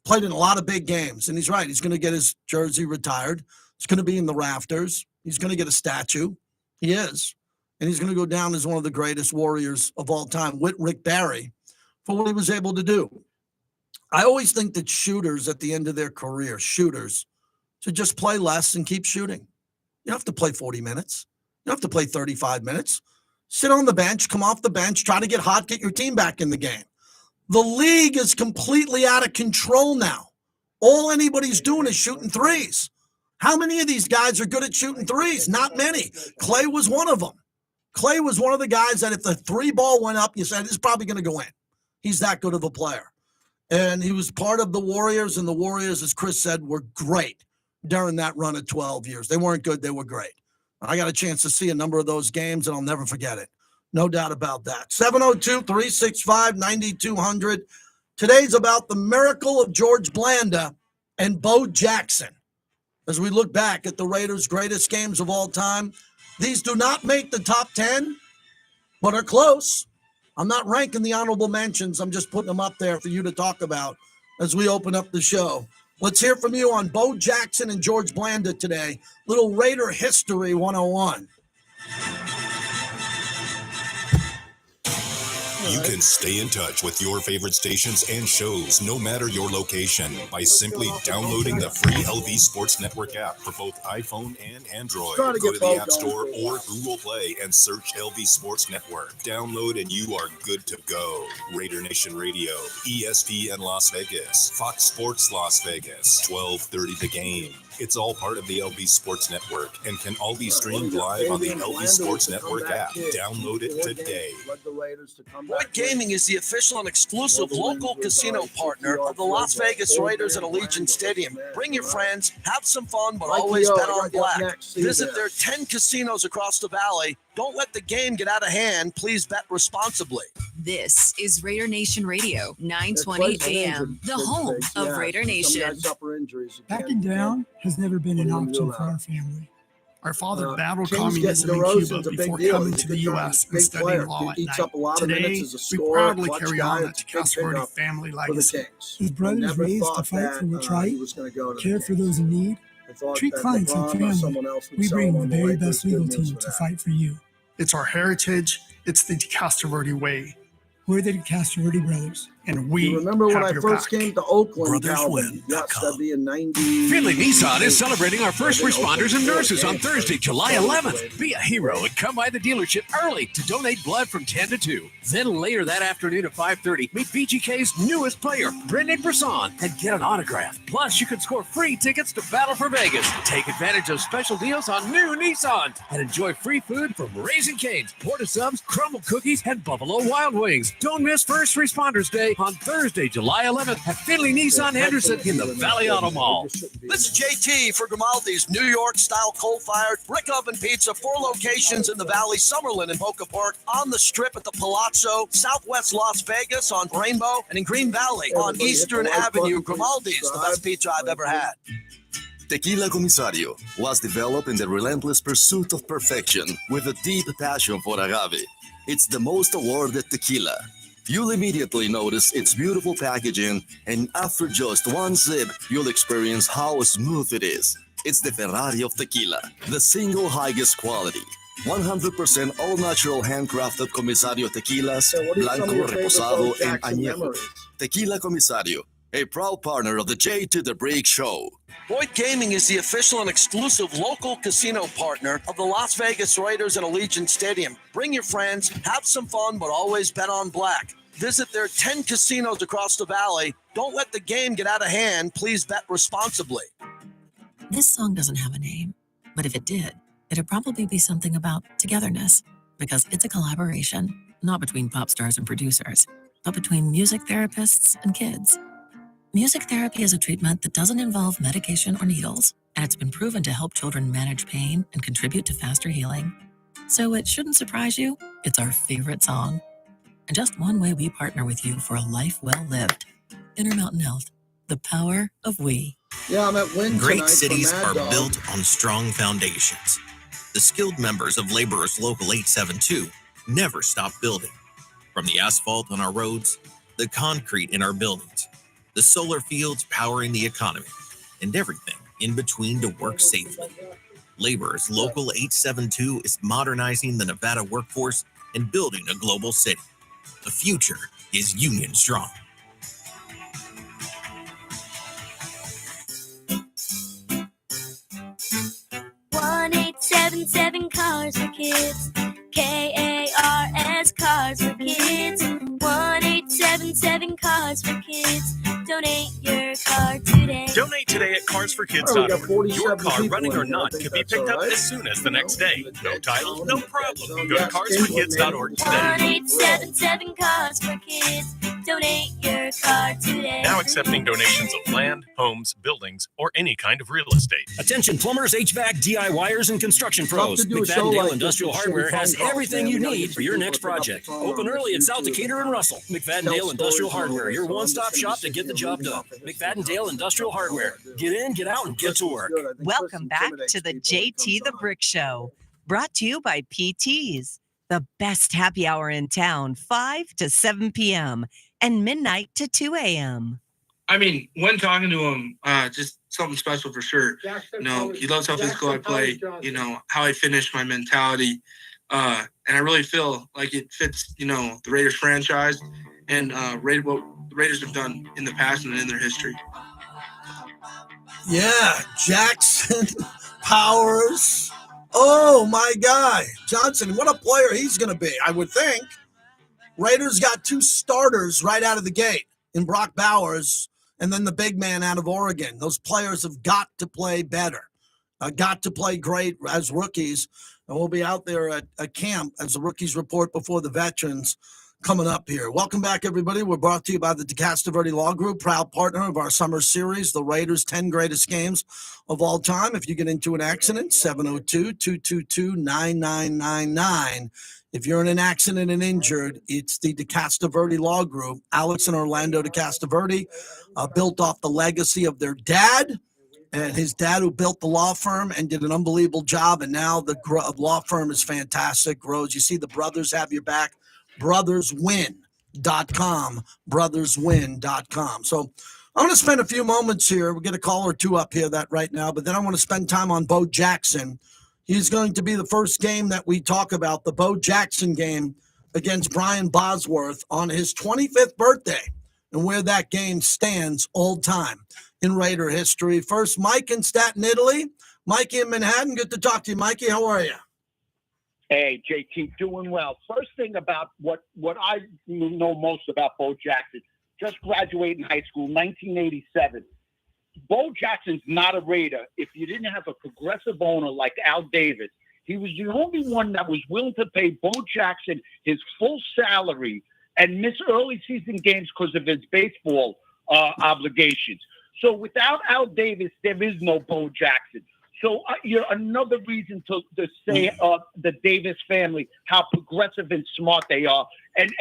Played in a lot of big games, and he's right. He's going to get his jersey retired. It's going to be in the rafters. He's going to get a statue. He is. And he's going to go down as one of the greatest Warriors of all time with Rick Barry for what he was able to do. I always think that shooters at the end of their career, should just play less and keep shooting. You don't have to play 40 minutes. You don't have to play 35 minutes. Sit on the bench, come off the bench, try to get hot, get your team back in the game. The league is completely out of control now. All anybody's doing is shooting threes. How many of these guys are good at shooting threes? Not many. Klay was one of them. Klay was one of the guys that if the three ball went up, you said, it's probably going to go in. He's that good of a player. And he was part of the Warriors, and the Warriors, as Chris said, were great during that run of 12 years. They weren't good. They were great. I got a chance to see a number of those games, and I'll never forget it. No doubt about that. 702-365-9200. Today's about the miracle of George Blanda and Bo Jackson. As we look back at the Raiders' greatest games of all time, these do not make the top 10, but are close. I'm not ranking the honorable mentions. I'm just putting them up there for you to talk about as we open up the show. Let's hear from you on Bo Jackson and George Blanda today. Little Raider History 101. You can stay in touch with your favorite stations and shows no matter your location by simply downloading the free LV Sports Network app for both iPhone and Android. Go to the App Store or Google Play and search LV Sports Network. Download and you are good to go. Raider Nation Radio, ESPN Las Vegas, Fox Sports Las Vegas, 12:30 The Game. It's all part of the LV Sports Network and can all be streamed live on the LV Sports Network app. Download it today. Boyd Gaming is the official and exclusive local casino partner of the Las Vegas Raiders at Allegiant Stadium. Bring your friends, have some fun, but always bet on black. Visit their 10 casinos across the valley. Don't let the game get out of hand. Please bet responsibly. This is Raider Nation Radio, 920 AM, the home of Raider Nation. Backing down has never been an option for our family. Our father battled communism in Cuba before coming to the U.S. and studying law at night. Today, we proudly carry on that Jackson family legacy. His brothers raised to fight for what's right, care for those in need, treat clients like family. We bring the very best legal team to fight for you. It's our heritage. It's the DeCastroverde way. We're the DeCastroverde brothers, and we remember when I first came to Oakland, Calvin? Yes, that'd be in 90. Finley Nissan is celebrating our first responders and nurses on Thursday, July 11th. Be a hero and come by the dealership early to donate blood from 10 to 2. Then later that afternoon at 5:30, meet BGK's newest player, Brendan Brisson, and get an autograph. Plus, you can score free tickets to Battle for Vegas. Take advantage of special deals on new Nissan and enjoy free food from Raising Cane's, Porta Subs, Crumble Cookies, and Buffalo Wild Wings. Don't miss First Responders Day on Thursday, July 11th at Finley Nissan Henderson in the Valley Auto Mall. This is JT for Grimaldi's New York-style coal-fired brick oven pizza. 4 locations in the Valley, Summerlin and Boca Park, on the Strip at the Palazzo, Southwest Las Vegas on Rainbow, and in Green Valley on Eastern Avenue. Grimaldi's, the best pizza I've ever had. Tequila Comisario was developed in the relentless pursuit of perfection with a deep passion for agave. It's the most awarded tequila. You'll immediately notice its beautiful packaging, and after just one sip, you'll experience how smooth it is. It's the Ferrari of tequila, the single highest quality. 100% all-natural handcrafted Comisario tequilas, Blanco, Reposado, and Añejo. Tequila Comisario, a proud partner of the J to the Break Show. Boyd Gaming is the official and exclusive local casino partner of the Las Vegas Raiders at Allegiant Stadium. Bring your friends, have some fun, but always bet on black. Visit their 10 casinos across the valley. Don't let the game get out of hand. Please bet responsibly. This song doesn't have a name, but if it did, it'd probably be something about togetherness, because it's a collaboration, not between pop stars and producers, but between music therapists and kids. Music therapy is a treatment that doesn't involve medication or needles, and it's been proven to help children manage pain and contribute to faster healing. So it shouldn't surprise you, it's our favorite song. And just one way we partner with you for a life well lived. Intermountain Health, the power of we. Yeah, I'm at Wynn Great tonight cities for Mad are Dog. built on strong foundations. The skilled members of Laborers Local 872 never stop building. From the asphalt on our roads, the concrete in our buildings, the solar fields powering the economy, and everything in between to work safely. Labor's Local 872 is modernizing the Nevada workforce and building a global city. The future is union strong. One 877 Cars for Kids. KARS Cars for Kids. 1-877 Cars for Kids. Donate your car today. Donate today at carsforkids.org. Your car, running or not, can be picked up as soon as the next day. No title, no problem. Go to carsforkids.org today. 1-877 Cars for Kids. Donate your car today. Now accepting donations of land, homes, buildings, or any kind of real estate. Attention plumbers, HVAC, DIYers, and construction pros. McFadden Industrial Hardware has everything you need for your next project. Open early at South Decatur and Russell. McFadden Industrial Hardware, your one-stop shop to get the job done. McFadden Industrial Hardware. Get in, get out, and get to work. Welcome back to the JT the Brick Show. Brought to you by PT's, the best happy hour in town, 5 to 7 p.m. and midnight to 2 a.m. I mean, when talking to him, just something special for sure. You know, he loves how physical I play, you know, how I finish, my mentality. And I really feel like it fits, you know, the Raiders franchise and what the Raiders have done in the past and in their history. Yeah, Jackson, Powers. Oh, my guy. Johnson, what a player he's going to be, I would think. Raiders got two starters right out of the gate in Brock Bowers and then the big man out of Oregon. Those players have got to play better, got to play great as rookies. And we'll be out there at camp as the rookies report before the veterans coming up here. Welcome back, everybody. We're brought to you by the DeCastro Law Group, proud partner of our summer series, the Raiders' 10 greatest games of all time. If you get into an accident, 702-222-9999. If you're in an accident and injured, it's the DeCastro Law Group. Alex and Orlando DeCastro built off the legacy of their dad, and his dad who built the law firm and did an unbelievable job. And now the law firm is fantastic, grows. You see the brothers have your back. Brotherswin.com. Brotherswin.com. So I'm going to spend a few moments here. We'll get a call or two up here that right now, but then I want to spend time on Bo Jackson. He's going to be the first game that we talk about, the Bo Jackson game against Brian Bosworth on his 25th birthday, and where that game stands all time in Raider history. First, Mike in Staten, Italy. Mikey in Manhattan. Good to talk to you, Mikey. How are you? Hey, JT, doing well. First thing about what I know most about Bo Jackson, just graduating high school, 1987. Bo Jackson's not a Raider if you didn't have a progressive owner like Al Davis. He was the only one that was willing to pay Bo Jackson his full salary and miss early season games because of his baseball obligations. So without Al Davis, there is no Bo Jackson. So another reason to say the Davis family, how progressive and smart they are. And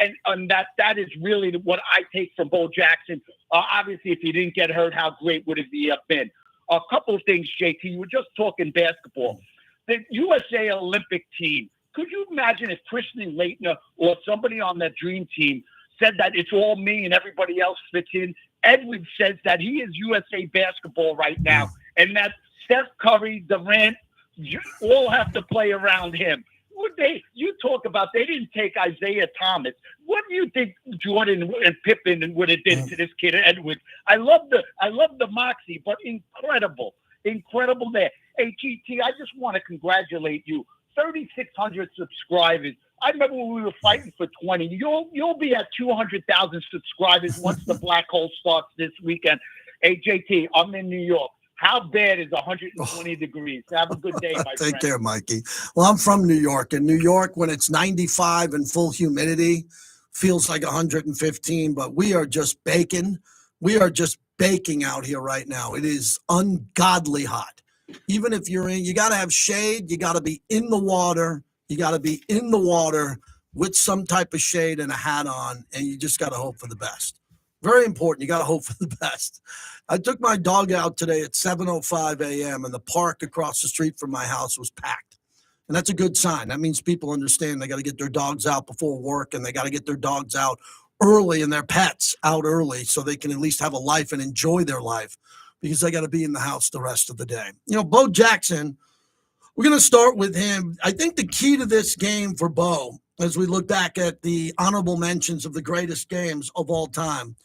that is really what I take from Bo Jackson. Obviously, if he didn't get hurt, how great would he have been? A couple of things, JT. You were just talking basketball. The USA Olympic team. Could you imagine if Christian Laettner or somebody on that dream team said that it's all me and everybody else fits in? Edwards says that he is USA basketball right now, and that Steph Curry, Durant, all have to play around him. You talk about they didn't take Isaiah Thomas. What do you think Jordan and Pippen would have did to this kid Edwards? I love the moxie, but incredible there. Hey, GT, I just want to congratulate you. 3,600 subscribers. I remember when we were fighting for 20. You'll be at 200,000 subscribers once the black hole starts this weekend. Hey, JT, I'm in New York. How bad is 120 degrees? Have a good day, my friend. Take care, Mikey. Well, I'm from New York. In New York, when it's 95 and full humidity, feels like 115, but we are just baking. We are just baking out here right now. It is ungodly hot. Even if you're in, you got to have shade. You got to be in the water. You got to be in the water with some type of shade and a hat on, and you just got to hope for the best. Very important. You got to hope for the best. I took my dog out today at 7:05 a.m. and the park across the street from my house was packed. And that's a good sign. That means people understand they got to get their dogs out before work and they got to get their dogs out early and their pets out early so they can at least have a life and enjoy their life because they got to be in the house the rest of the day. Bo Jackson, we're going to start with him. I think the key to this game for Bo, as we look back at the honorable mentions of the greatest games of all time,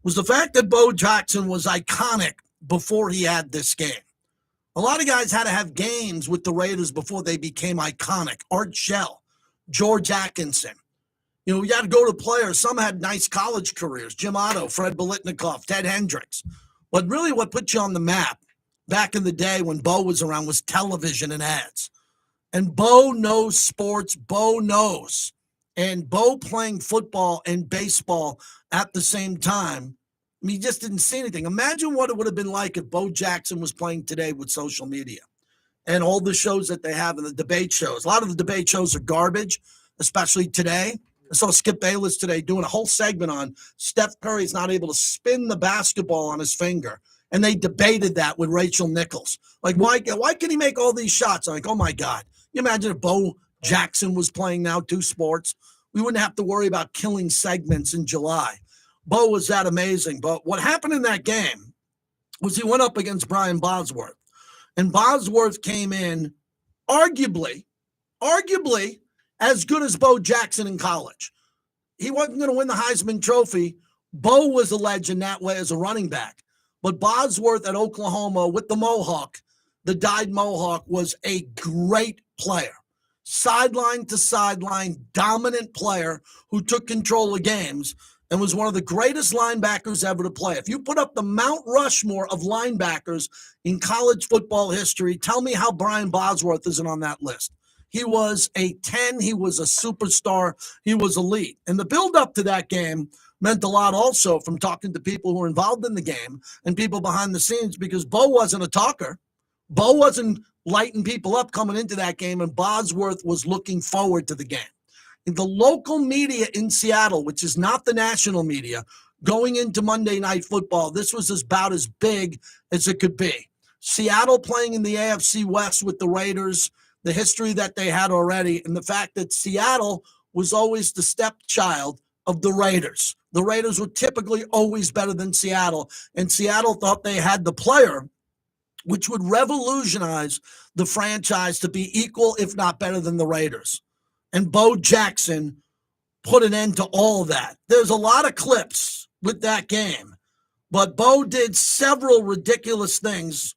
was the fact that Bo Jackson was iconic before he had this game. A lot of guys had to have games with the Raiders before they became iconic. Art Shell, George Atkinson. You got to go to players. Some had nice college careers. Jim Otto, Fred Biletnikoff, Ted Hendricks. But really what put you on the map back in the day when Bo was around was television and ads. And Bo knows sports. Bo knows. And Bo playing football and baseball at the same time, he just didn't see anything. Imagine what it would have been like if Bo Jackson was playing today with social media and all the shows that they have and the debate shows. A lot of the debate shows are garbage, especially today. I saw Skip Bayless today doing a whole segment on Steph Curry's not able to spin the basketball on his finger. And they debated that with Rachel Nichols. Like, why can he make all these shots? I'm like, oh, my God. You imagine if Bo Jackson was playing now 2 sports? We wouldn't have to worry about killing segments in July. Bo was that amazing. But what happened in that game was he went up against Brian Bosworth. And Bosworth came in arguably as good as Bo Jackson in college. He wasn't going to win the Heisman Trophy. Bo was a legend that way as a running back. But Bosworth at Oklahoma with the Mohawk, the dyed Mohawk, was a great player. Sideline to sideline, dominant player who took control of games and was one of the greatest linebackers ever to play. If you put up the Mount Rushmore of linebackers in college football history, tell me how Brian Bosworth isn't on that list. He was a 10. He was a superstar. He was elite. And the build-up to that game meant a lot also from talking to people who were involved in the game and people behind the scenes because Bo wasn't a talker. Bo wasn't lighting people up coming into that game, and Bosworth was looking forward to the game. In the local media in Seattle, which is not the national media, going into Monday Night Football, this was about as big as it could be. Seattle playing in the AFC West with the Raiders, the history that they had already, and the fact that Seattle was always the stepchild of the Raiders. The Raiders were typically always better than Seattle, and Seattle thought they had the player which would revolutionize the franchise to be equal, if not better than the Raiders. And Bo Jackson put an end to all that. There's a lot of clips with that game, but Bo did several ridiculous things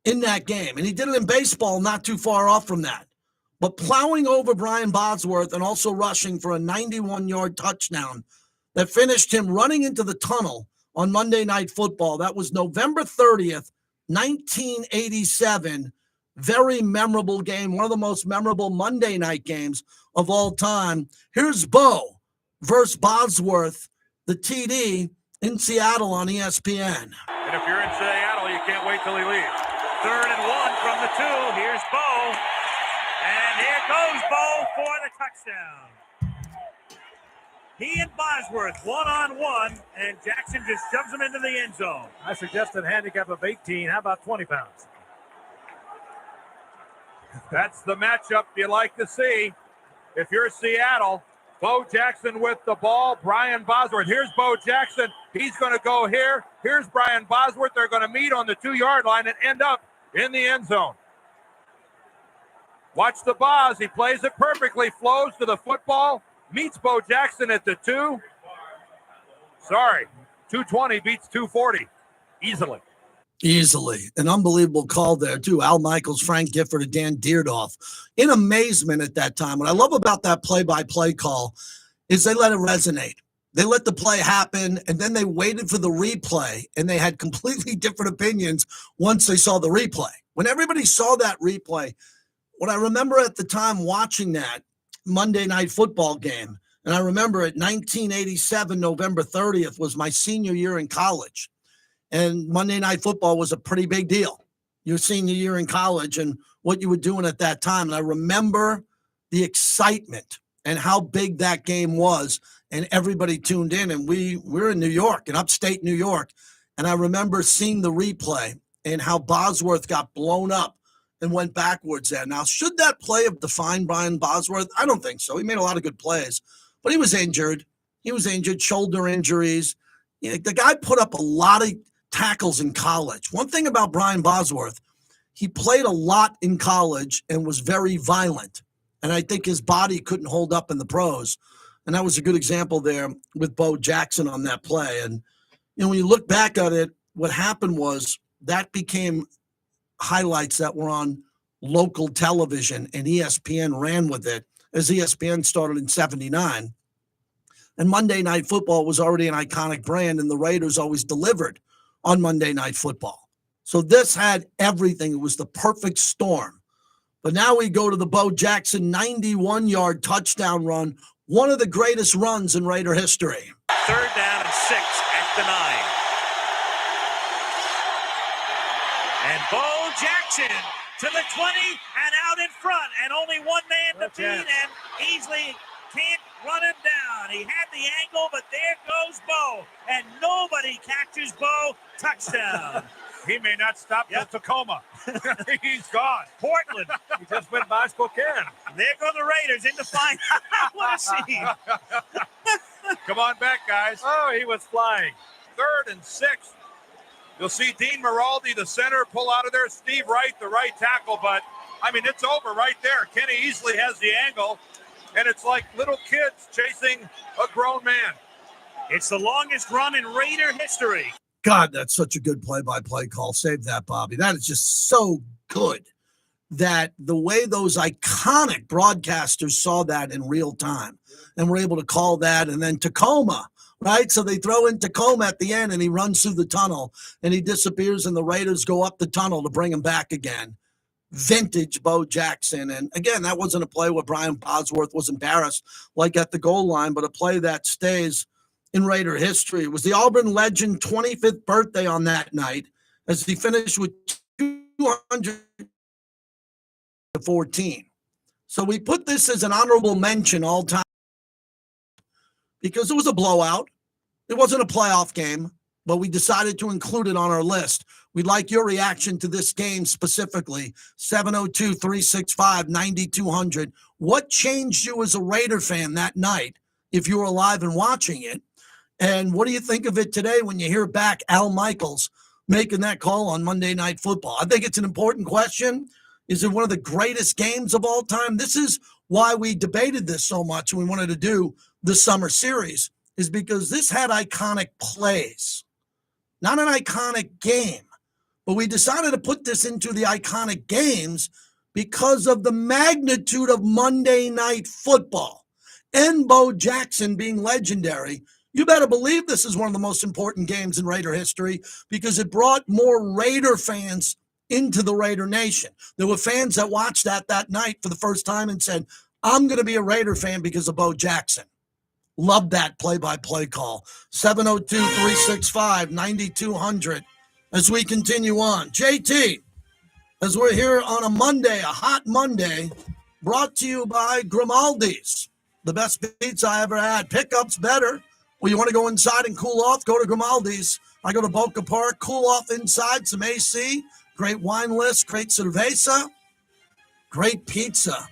in that game. And he did it in baseball, not too far off from that. But plowing over Brian Bosworth and also rushing for a 91-yard touchdown that finished him running into the tunnel on Monday Night Football. That was November 30th, 1987. Very memorable game, one of the most memorable Monday night games of all time. Here's Bo versus Bosworth, the TD in Seattle on ESPN. And if you're in Seattle, you can't wait till he leaves. 3rd and 1 from the 2. Here's Bo. And here goes Bo for the touchdown. He and Bosworth one-on-one, and Jackson just shoves him into the end zone. I suggested a handicap of 18. How about 20 pounds? That's the matchup you like to see. If you're Seattle, Bo Jackson with the ball, Brian Bosworth. Here's Bo Jackson. He's going to go here. Here's Brian Bosworth. They're going to meet on the 2-yard line and end up in the end zone. Watch the Boz. He plays it perfectly, flows to the football, meets Bo Jackson at the 2. Sorry, 220 beats 240 easily. Easily. An unbelievable call there, too. Al Michaels, Frank Gifford, and Dan Deardoff in amazement at that time. What I love about that play-by-play call is they let it resonate. They let the play happen, and then they waited for the replay, and they had completely different opinions once they saw the replay. When everybody saw that replay, what I remember at the time watching that Monday Night Football game, and I remember it, 1987, November 30th, was my senior year in college. And Monday Night Football was a pretty big deal. Your senior year in college and what you were doing at that time. And I remember the excitement and how big that game was. And everybody tuned in. And we're in New York, in upstate New York. And I remember seeing the replay and how Bosworth got blown up and went backwards there. Now, should that play have defined Brian Bosworth? I don't think so. He made a lot of good plays. But he was injured. He was injured, shoulder injuries. The guy put up a lot of tackles in college. One thing about Brian Bosworth, he played a lot in college and was very violent. And I think his body couldn't hold up in the pros. And that was a good example there with Bo Jackson on that play. And, when you look back at it, what happened was that became highlights that were on local television, and ESPN ran with it as ESPN started in 79. And Monday Night Football was already an iconic brand, and the Raiders always delivered on Monday Night Football. So this had everything. It was the perfect storm. But now we go to the Bo Jackson 91-yard touchdown run, one of the greatest runs in Raider history. 3rd down and 6 at the 9. And Bo Jackson to the 20 and out in front, and only one man to beat, and easily can't run him down. He had the angle, but there goes Bo, and nobody catches Bo. Touchdown. He may not stop till Tacoma. He's gone. Portland. He just went by Spokane. There go the Raiders in the final. What a scene. Come on back, guys. Oh, he was flying. 3rd and 6. You'll see Dean Miraldi, the center, pull out of there. Steve Wright, the right tackle. But, it's over right there. Kenny Easley has the angle. And it's like little kids chasing a grown man. It's the longest run in Raider history. God, that's such a good play-by-play call. Save that, Bobby. That is just so good that the way those iconic broadcasters saw that in real time and were able to call that, and then Tacoma, right? So they throw in Tacoma at the end, and he runs through the tunnel, and he disappears, and the Raiders go up the tunnel to bring him back again. Vintage Bo Jackson. And again, that wasn't a play where Brian Bosworth was embarrassed like at the goal line, but a play that stays in Raider history. It was the Auburn legend 25th birthday on that night as he finished with 214. So we put this as an honorable mention all time because it was a blowout. It wasn't a playoff game, but we decided to include it on our list. We'd like your reaction to this game specifically. 702-365-9200. What changed you as a Raider fan that night if you were alive and watching it? And what do you think of it today when you hear back Al Michaels making that call on Monday Night Football? I think it's an important question. Is it one of the greatest games of all time? This is why we debated this so much and we wanted to do the summer series, is because this had iconic plays, not an iconic game. But we decided to put this into the iconic games because of the magnitude of Monday Night Football and Bo Jackson being legendary. You better believe this is one of the most important games in Raider history because it brought more Raider fans into the Raider Nation. There were fans that watched that night for the first time and said, I'm going to be a Raider fan because of Bo Jackson. Love that play-by-play call. 702-365-9200 as we continue on. JT, as we're here on a Monday, a hot Monday, brought to you by Grimaldi's, the best pizza I ever had. Pickup's better. Well, you want to go inside and cool off? Go to Grimaldi's. I go to Boca Park, cool off inside, some AC, great wine list, great cerveza, great pizza.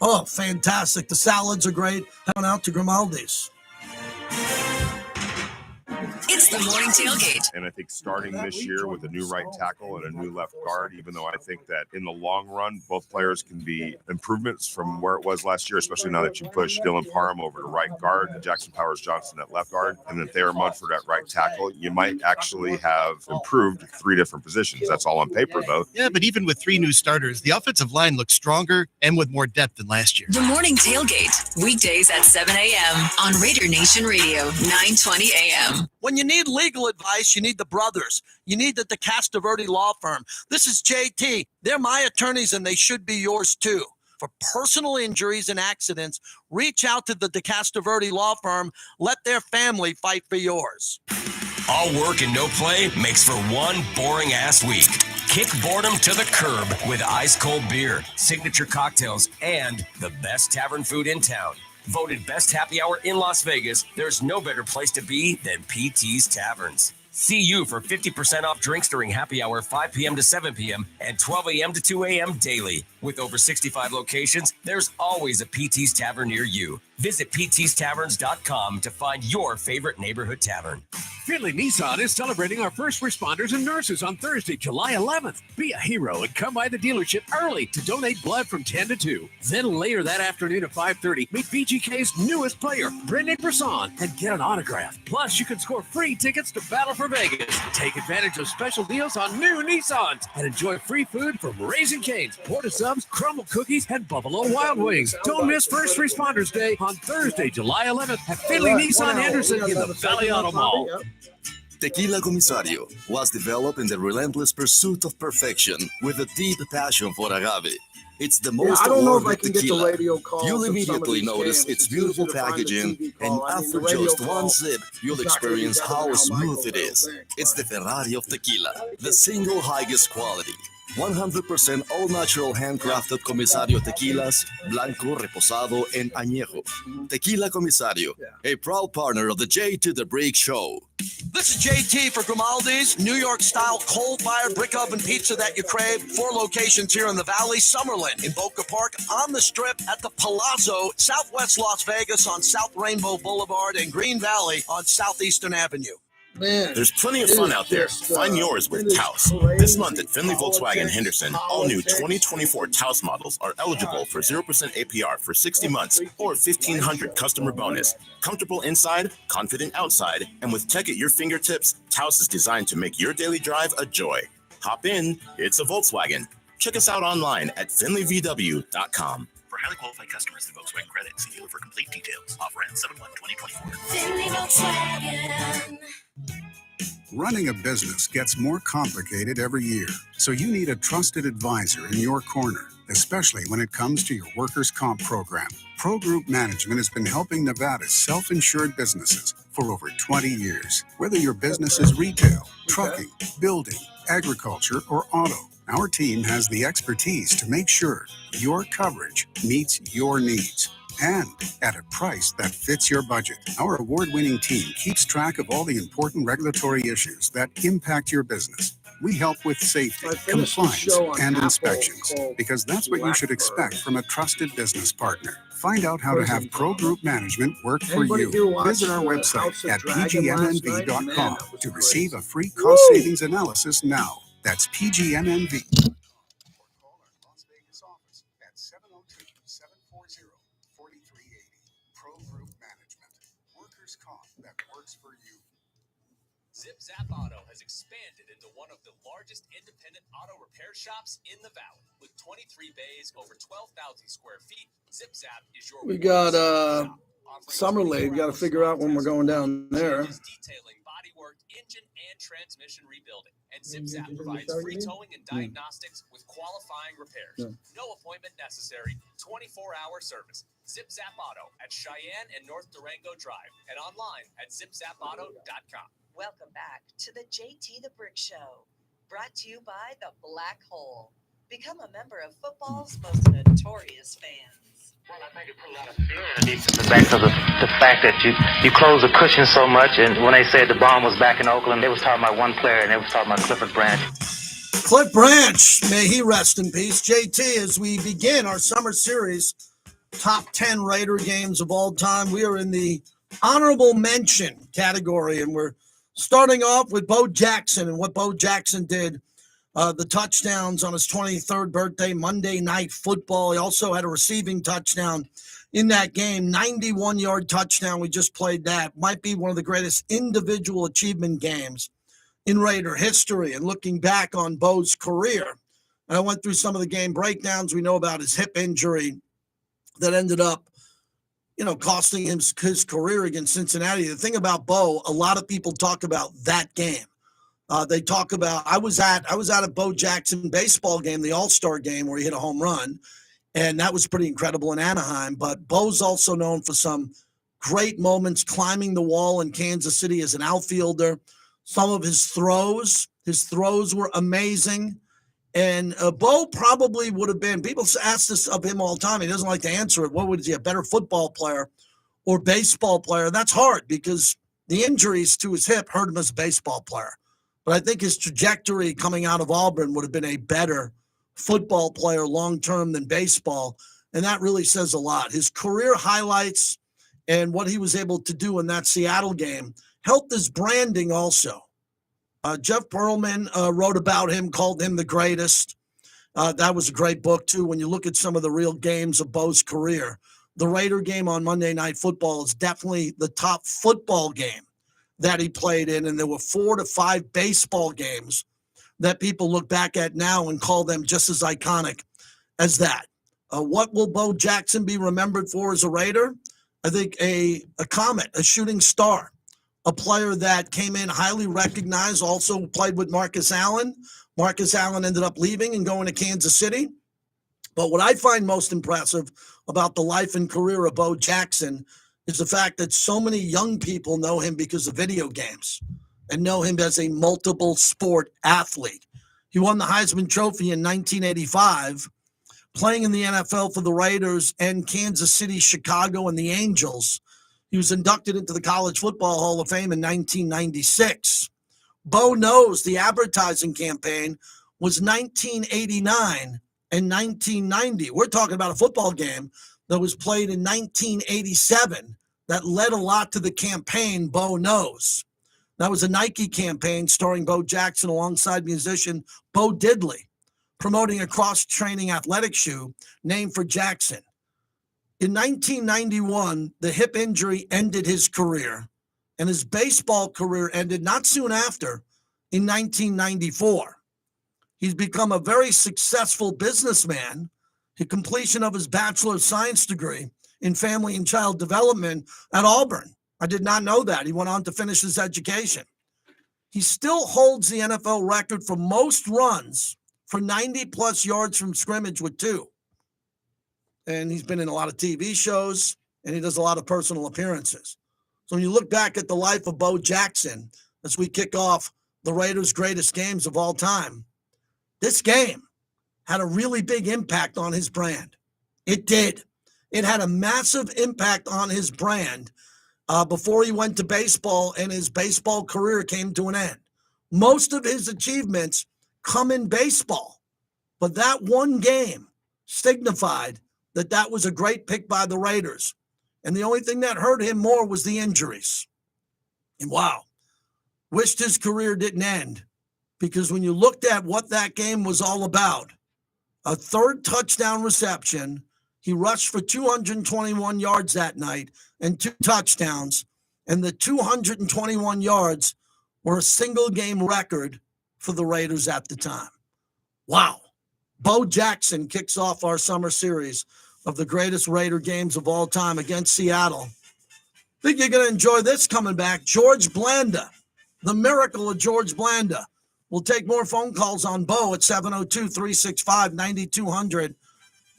Oh, fantastic. The salads are great. Head on out to Grimaldi's. It's the morning tailgate. And I think starting this year with a new right tackle and a new left guard, even though I think that in the long run, both players can be improvements from where it was last year, especially now that you push Dylan Parham over to right guard, Jackson Powers Johnson at left guard, and then Thayer Munford at right tackle. You might actually have improved 3 different positions. That's all on paper, though. Yeah, but even with 3 new starters, the offensive line looks stronger and with more depth than last year. The morning tailgate, weekdays at 7 a.m. on Raider Nation Radio, 920 a.m. When you need legal advice, you need the brothers. You need the DeCastroverde Law Firm. This is JT. They're my attorneys, and they should be yours too. For personal injuries and accidents, reach out to the DeCastroverde Law Firm. Let their family fight for yours. All work and no play makes for one boring-ass week. Kick boredom to the curb with ice-cold beer, signature cocktails, and the best tavern food in town. Voted best happy hour in Las Vegas, there's no better place to be than PT's Taverns. See you for 50% off drinks during happy hour 5 p.m. to 7 p.m. and 12 a.m. to 2 a.m. daily. With over 65 locations, there's always a PT's Tavern near you. Visit ptstaverns.com to find your favorite neighborhood tavern. Finley Nissan is celebrating our first responders and nurses on Thursday, July 11th. Be a hero and come by the dealership early to donate blood from 10 to 2. Then later that afternoon at 5:30, meet VGK's newest player, Brendan Brisson, and get an autograph. Plus, you can score free tickets to Battle for Vegas. Take advantage of special deals on new Nissans and enjoy free food from Raising Cane's, Porta Subs, Crumble Cookies, and Buffalo Wild Wings. Don't miss First Responders Day on Thursday, July 11th at Finley Nissan Henderson in the Valley Auto Mall. Tequila Comisario was developed in the relentless pursuit of perfection with a deep passion for agave. It's the most awarded tequila. You'll immediately notice its beautiful packaging, and after just one sip, you'll experience how smooth it is. It's the Ferrari of tequila, the single highest quality. 100% all-natural handcrafted Comisario tequilas, Blanco, Reposado, and Añejo. Tequila Comisario, a proud partner of the JT the Break Show. This is JT for Grimaldi's, New York-style coal-fired brick oven pizza that you crave. 4 locations here in the Valley, Summerlin, in Boca Park, on the Strip, at the Palazzo, Southwest Las Vegas on South Rainbow Boulevard, and Green Valley on Southeastern Avenue. Man, there's plenty of fun out there. Find yours with Taos. This month at Finley Volkswagen Henderson, all new 2024 Taos models are eligible for 0% APR for 60 months or $1,500 customer bonus. Comfortable inside, confident outside, and with tech at your fingertips, Taos is designed to make your daily drive a joy. Hop in, it's a Volkswagen. Check us out online at finleyvw.com. For highly qualified customers, the Volkswagen credit. See dealer for complete details. Offer ends 7/1/2024. Finley Volkswagen. Running a business gets more complicated every year, so you need a trusted advisor in your corner, especially when it comes to your workers' comp program. Pro Group Management has been helping Nevada's self-insured businesses for over 20 years. Whether your business is retail, trucking, building, agriculture, or auto, our team has the expertise to make sure your coverage meets your needs and at a price that fits your budget. Our award-winning team keeps track of all the important regulatory issues that impact your business. We help with safety, compliance, and inspections, because that's what you should expect from a trusted business partner. Find out how to have Pro Group Management work for you. Visit our website at pgmnv.com to receive a free cost savings analysis now. That's PGMNV. Zip Zap Auto has expanded into one of the largest independent auto repair shops in the Valley. With 23 bays, over 12,000 square feet, Zip Zap is your We got Summerlin. We got to figure out when we're going down there. detailing bodywork, engine, and transmission rebuilding. And Zip Zap provides free towing and diagnostics with qualifying repairs. No appointment necessary, 24-hour service. Zip Zap Auto at Cheyenne and North Durango Drive and online at zipzapauto.com. Welcome back to the JT the Brick Show, brought to you by the Black Hole. Become a member of football's most notorious fans. Well, I think it put a lot of fear in the defensive backs of the fact that you close the cushion so much. And when they said the bomb was back in Oakland, they was talking about one player, and they was talking about Clifford Branch. Cliff Branch, may he rest in peace. JT, as we begin our summer series, top 10 Raider games of all time, we are in the honorable mention category, and we're starting off with Bo Jackson and what Bo Jackson did, the touchdowns on his 23rd birthday, Monday Night Football. He also had a receiving touchdown in that game, 91-yard touchdown. We just played that. Might be one of the greatest individual achievement games in Raider history. And looking back on Bo's career, and I went through some of the game breakdowns. We know about his hip injury that ended up costing him his career against Cincinnati. The thing about Bo, a lot of people talk about that game. They talk about, I was at a Bo Jackson baseball game, the All-Star game, where he hit a home run, and that was pretty incredible in Anaheim. But Bo's also known for some great moments climbing the wall in Kansas City as an outfielder. Some of his throws were amazing. And Bo probably would have been, people ask this of him all the time. He doesn't like to answer it. What was he, a better football player or baseball player? That's hard because, The injuries to his hip hurt him as a baseball player. But I think his trajectory coming out of Auburn would have been a better football player long-term than baseball. And that really says a lot. His career highlights and what he was able to do in that Seattle game helped his branding also. Jeff Pearlman wrote about him, called him the greatest. That was a great book, too. When you look at some of the real games of Bo's career, the Raider game on Monday Night Football is definitely the top football game that he played in. And there were 4 to 5 baseball games that people look back at now and call them just as iconic as that. What will Bo Jackson be remembered for as a Raider? I think a comet, a shooting star, a player that came in highly recognized, also played with Marcus Allen. Marcus Allen ended up leaving and going to Kansas City. But what I find most impressive about the life and career of Bo Jackson is the fact that so many young people know him because of video games and know him as a multiple sport athlete. He won the Heisman Trophy in 1985, playing in the NFL for the Raiders and Kansas City, Chicago, and the Angels. He was inducted into the College Football Hall of Fame in 1996. Bo knows the advertising campaign was 1989 and 1990. We're talking about a football game that was played in 1987 that led a lot to the campaign Bo knows. That was a Nike campaign starring Bo Jackson alongside musician Bo Diddley, promoting a cross-training athletic shoe named for Jackson. In 1991, the hip injury ended his career, and his baseball career ended not soon after in 1994. He's become a very successful businessman. The completion of his Bachelor of Science degree in Family and Child Development at Auburn. I did not know that. He went on to finish his education. He still holds the NFL record for most runs for 90-plus yards from scrimmage with 2. And he's been in a lot of TV shows, and he does a lot of personal appearances. So when you look back at the life of Bo Jackson, as we kick off the Raiders' greatest games of all time, this game had a really big impact on his brand. It did. It had a massive impact on his brand before he went to baseball and his baseball career came to an end. Most of his achievements come in baseball, but that one game signified that was a great pick by the Raiders. And the only thing that hurt him more was the injuries. And wow, wished his career didn't end, because when you looked at what that game was all about, a 3rd touchdown reception, he rushed for 221 yards that night and 2 touchdowns, and the 221 yards were a single game record for the Raiders at the time. Wow. Bo Jackson kicks off our summer series of the greatest Raider games of all time against Seattle. I think you're going to enjoy this coming back. George Blanda, the miracle of George Blanda. We'll take more phone calls on Bo at 702-365-9200.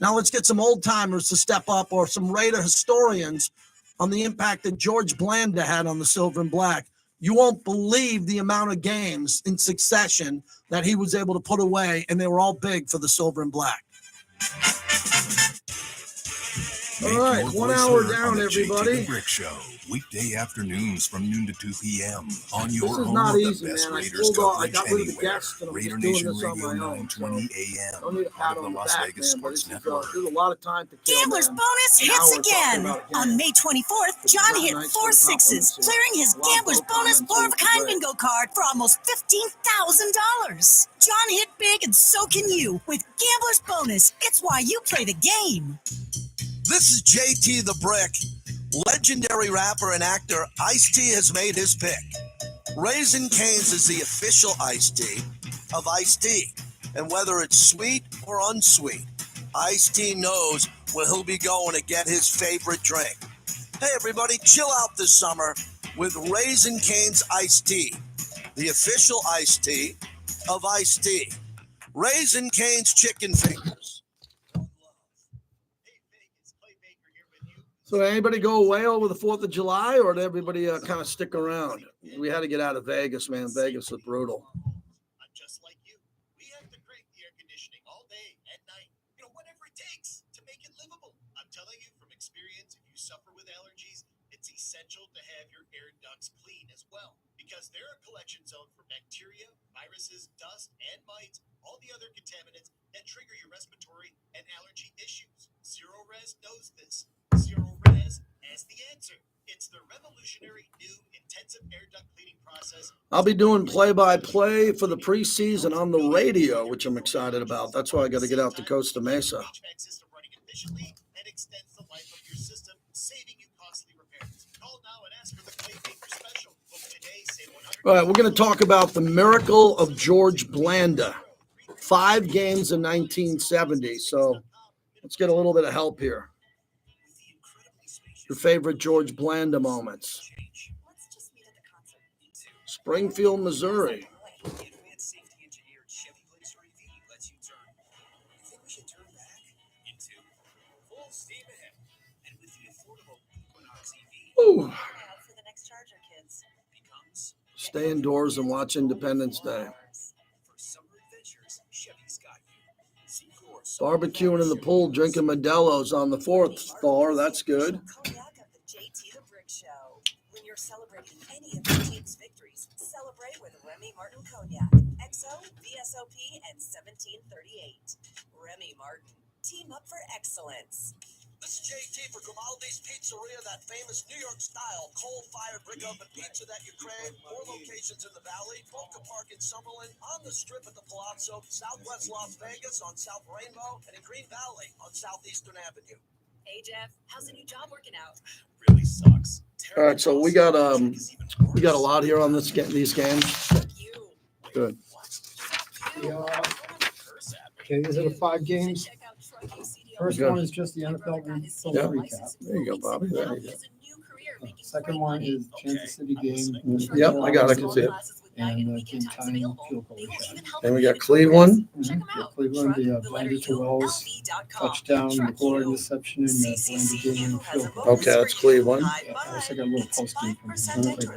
Now let's get some old-timers to step up, or some Raider historians, on the impact that George Blanda had on the Silver and Black. You won't believe the amount of games in succession that he was able to put away, and they were all big for the Silver and Black. All right, 1 hour down, everybody. The Brick Show, weekday afternoons from noon to 2 p.m. on your This is home not of easy, the best man. Raiders I coverage got rid of the anywhere. guests, and I'm Raider just doing Nation this on Radio my own. 920 a.m. Don't need a pat out of on the the Las back, Vegas man, but Sports this is, Network. there's a lot of time to kill. Gambler's man. bonus An hits hour talking again. about a game. On May 24th, John hit 4 sixes, clearing his Gambler's bonus 4-of-a-kind bingo card for almost $15,000. John hit big, and so can you with Gambler's bonus. It's why you play the game. This is JT the Brick. Legendary rapper and actor Ice-T has made his pick. Raising Cane's is the official iced tea of Ice-T. And whether it's sweet or unsweet, Ice-T knows where he'll be going to get his favorite drink. Hey, everybody, chill out this summer with Raising Cane's Iced Tea, the official iced tea of Ice-T. Raising Cane's Chicken Fingers. So did anybody go away over the 4th of July, or did everybody kind of stick around? We had to get out of Vegas, man. Vegas was brutal. Just like you, we have to crank the air conditioning all day and night. Whatever it takes to make it livable. I'm telling you from experience, if you suffer with allergies, it it's essential to have your air ducts clean as well, because they're a collection zone for bacteria, viruses, dust, and mites, all the other contaminants that trigger your respiratory and allergy issues. Zero Res knows this. Zero Res has the answer. It's the revolutionary new intensive air duct cleaning process. I'll be doing play-by-play for the preseason on the radio, which I'm excited about. That's why I got to get out to Costa Mesa. HVAC system running efficiently and extends the life of your system, saving you costly repairs. Call now and ask for the Klay Baker special. Book today, save $100. All right, we're going to talk about the miracle of George Blanda. 5 games in 1970. So let's get a little bit of help here. Your favorite George Blanda moments. Springfield, Missouri. Ooh. Stay indoors and watch Independence Day. Barbecuing in the pool, drinking Modelo's on the 4th floor. That's good. JT the Brick Show. When you're celebrating any of your team's victories, celebrate with Remy Martin Cognac, XO, VSOP, and 1738. Remy Martin, team up for excellence. This is JT for Grimaldi's Pizzeria, that famous New York style coal-fired brick oven pizza that you crave. 4 locations in the Valley, Boca Park in Summerlin, on the Strip at the Palazzo, Southwest Las Vegas on South Rainbow, and in Green Valley on Southeastern Avenue. Hey Jeff, how's the new job working out? Really sucks. All right, so we got a lot here on these games. Good. Okay, these are the 5 games. First one is just the NFL recap. There you go, Bobby. There you go. Second one is Kansas City game. Yep, I can see it. And game time field goal recap. Then we got Cleveland. Cleveland, the Blanda to Wells touchdown, McCoy reception, and the Blanda game field goal. Okay, that's Cleveland. I also got a little post game from him.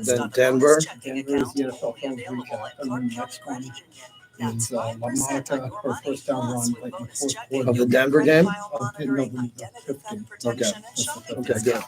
Then Denver. Denver is the NFL recap. And then the next one is LaMonica, her first down run, like in the 4th quarter. Of the Denver game? The 5th game. Okay, good.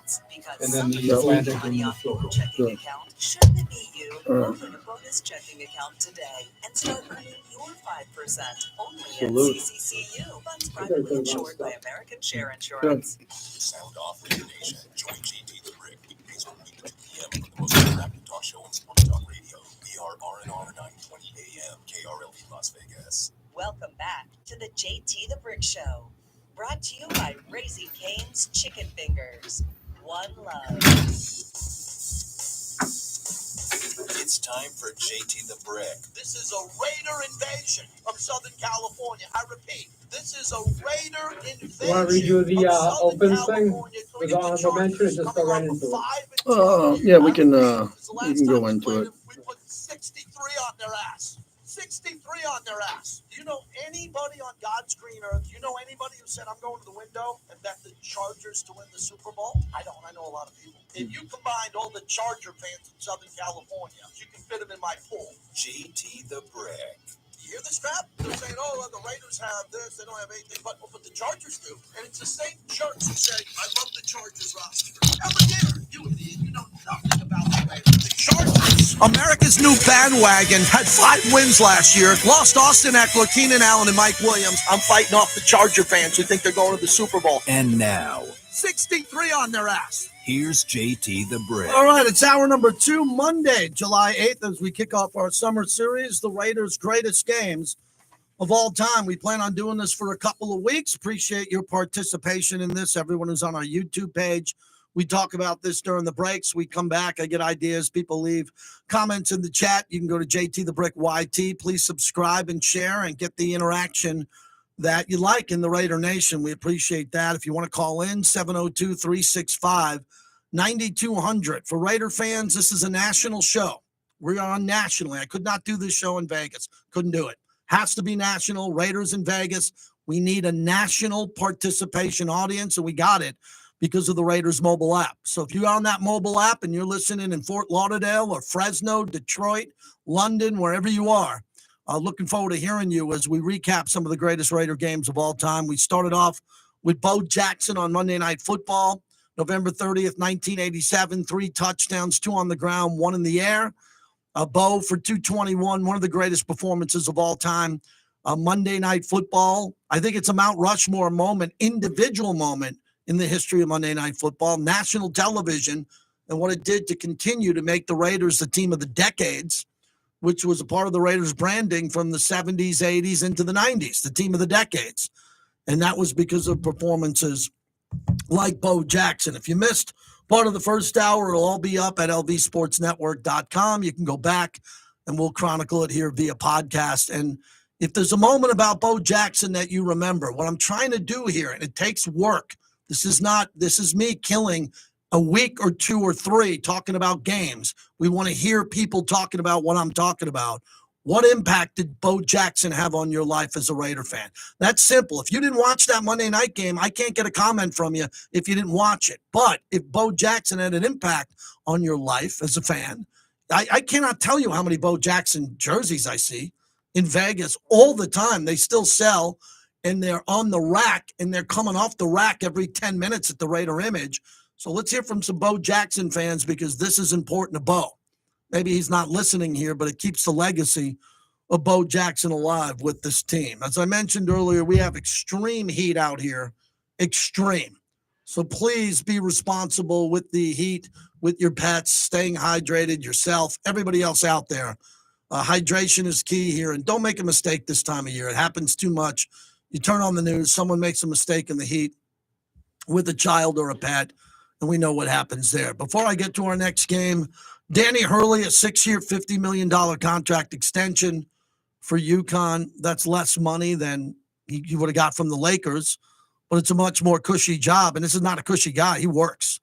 And then the Atlanta game, the field goal. Good. Shouldn't it be you? Open a bonus checking account today and start earning your 5% only Salute. at CCCU. Funds privately insured by American Share Insurance. Sound off with the nation. Join JT the Brick weekdays from 8 to 2 p.m. on the most interactive talk show on sports talk radio. We are RNR 920 AM, KRLD Las Vegas. Welcome back to the JT the Brick Show. Brought to you by Raising Cane's Chicken Fingers. One love. It's time for JT the Brick. This is a Raider invasion of Southern California. I repeat, this is a Raider invasion. You want to redo the open thing with honorable mention or just go right into it? Yeah, we can go into it. We put 63 on their ass. 63 on their ass. Do you know anybody on God's green earth? Do you know anybody who said, I'm going to the window and bet the Chargers to win the Super Bowl? I don't. I know a lot of people. If you combined all the Charger fans in Southern California, you can fit them in my pool. JT the Brick. You hear this crap? They're saying, oh, the Raiders have this. They don't have anything, but the Chargers do. And it's the same jerks who say, I love the Chargers roster. Every year, you idiot, you know nothing about the Raiders. The Chargers, America's new bandwagon, had 5 wins last year. Lost Austin Eckler, Keenan Allen, and Mike Williams. I'm fighting off the Charger fans who think they're going to the Super Bowl. And now, 63 on their ass. here's JT the Brick. All right, it's hour number 2, Monday, July 8th, as we kick off our summer series, the Raiders' greatest games of all time. We plan on doing this for a couple of weeks. Appreciate your participation in this. Everyone who's on our YouTube page. We talk about this during the breaks. We come back. I get ideas. People leave comments in the chat. You can go to JT the Brick YT. Please subscribe and share and get the interaction that you like in the Raider Nation. We appreciate that. If you want to call in, 702-365-9200. For Raider fans, this is a national show. We're on nationally. I could not do this show in Vegas. Couldn't do it. Has to be national. Raiders in Vegas. We need a national participation audience, and we got it because of the Raiders mobile app. So if you're on that mobile app and you're listening in Fort Lauderdale or Fresno, Detroit, London, wherever you are, looking forward to hearing you as we recap some of the greatest Raider games of all time. We started off with Bo Jackson on Monday Night Football. November 30th, 1987, 3 touchdowns, 2 on the ground, 1 in the air. Bo for 221, one of the greatest performances of all time. Monday Night Football, I think it's a Mount Rushmore moment, individual moment in the history of Monday Night Football, national television, and what it did to continue to make the Raiders the team of the decades, which was a part of the Raiders branding from the 70s, 80s into the 90s, the team of the decades. And that was because of performances like Bo Jackson. If you missed part of the first hour, it'll all be up at lvsportsnetwork.com. You can go back and we'll chronicle it here via podcast. And if there's a moment about Bo Jackson that you remember, what I'm trying to do here, and it takes work. This is me killing a week or 2 or 3 talking about games. We want to hear people talking about what I'm talking about. What impact did Bo Jackson have on your life as a Raider fan? That's simple. If you didn't watch that Monday night game, I can't get a comment from you if you didn't watch it. But if Bo Jackson had an impact on your life as a fan, I cannot tell you how many Bo Jackson jerseys I see in Vegas all the time. They still sell, and they're on the rack, and they're coming off the rack every 10 minutes at the Raider Image. So let's hear from some Bo Jackson fans because this is important to Bo. Maybe he's not listening here, but it keeps the legacy of Bo Jackson alive with this team. As I mentioned earlier, we have extreme heat out here. Extreme. So please be responsible with the heat, with your pets, staying hydrated, yourself, everybody else out there. Hydration is key here, and don't make a mistake this time of year. It happens too much. You turn on the news, someone makes a mistake in the heat with a child or a pet, and we know what happens there. Before I get to our next game, Danny Hurley, a 6-year, $50 million contract extension for UConn. That's less money than he would have got from the Lakers, but it's a much more cushy job. And this is not a cushy guy. He works.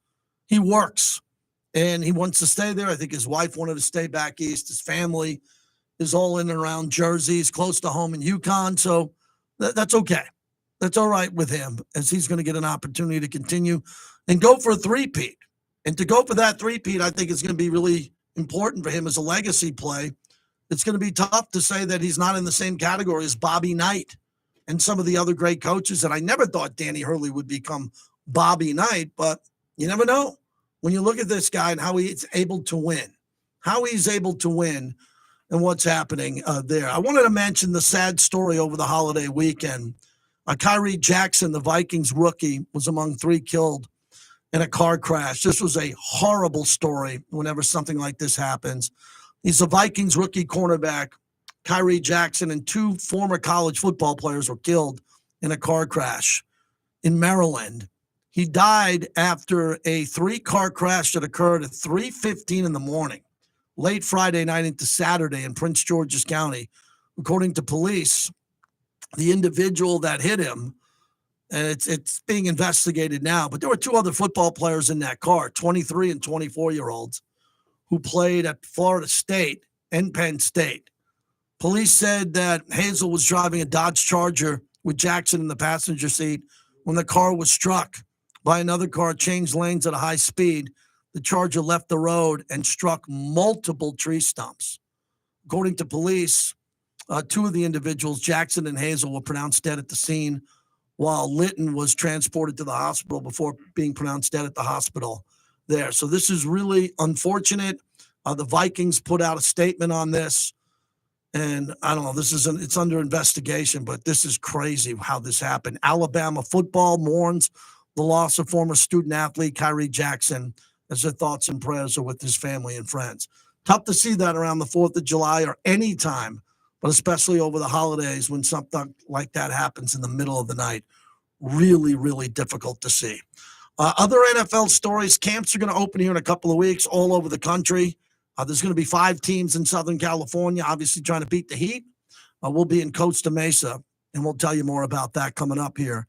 And he wants to stay there. I think his wife wanted to stay back east. His family is all in and around Jersey. He's close to home in UConn. So that's okay. That's all right with him, as he's going to get an opportunity to continue and go for a three-peat. And to go for that three-peat, I think is going to be really important for him as a legacy play. It's going to be tough to say that he's not in the same category as Bobby Knight and some of the other great coaches. And I never thought Danny Hurley would become Bobby Knight, but you never know. When you look at this guy and how he's able to win and what's happening there. I wanted to mention the sad story over the holiday weekend. Kyrie Jackson, the Vikings rookie, was among 3 killed in a car crash. This was a horrible story whenever something like this happens. He's a Vikings rookie cornerback. Kyrie Jackson and 2 former college football players were killed in a car crash in Maryland. He died after a 3-car crash that occurred at 3:15 in the morning, late Friday night into Saturday in Prince George's County. According to police, the individual that hit him, and it's being investigated now, but there were 2 other football players in that car, 23 and 24-year-olds, who played at Florida State and Penn State. Police said that Hazel was driving a Dodge Charger with Jackson in the passenger seat when the car was struck by another car, changed lanes at a high speed. The Charger left the road and struck multiple tree stumps. According to police, 2 of the individuals, Jackson and Hazel, were pronounced dead at the scene, while Litton was transported to the hospital before being pronounced dead at the hospital there. So this is really unfortunate. The Vikings put out a statement on this, and I don't know, it's under investigation, but this is crazy how this happened. Alabama football mourns the loss of former student athlete Kyrie Jackson, as their thoughts and prayers are with his family and friends. Tough to see that around the 4th of July or any time, but especially over the holidays when something like that happens in the middle of the night. Really, really difficult to see. Other NFL stories, camps are going to open here in a couple of weeks all over the country. There's going to be 5 teams in Southern California, obviously trying to beat the heat. We'll be in Costa Mesa, and we'll tell you more about that coming up here.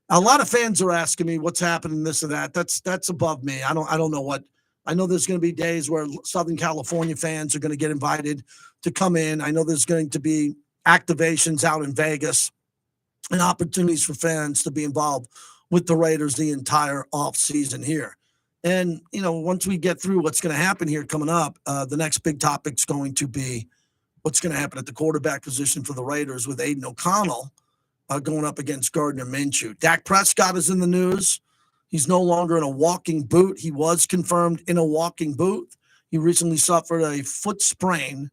A lot of fans are asking me what's happening, this or that. That's above me. I don't know what. I know there's going to be days where Southern California fans are going to get invited to come in. I know there's going to be activations out in Vegas and opportunities for fans to be involved with the Raiders the entire offseason here. And, once we get through what's going to happen here coming up, the next big topic's going to be what's going to happen at the quarterback position for the Raiders with Aiden O'Connell going up against Gardner Minshew. Dak Prescott is in the news. He's no longer in a walking boot. He was confirmed in a walking boot. He recently suffered a foot sprain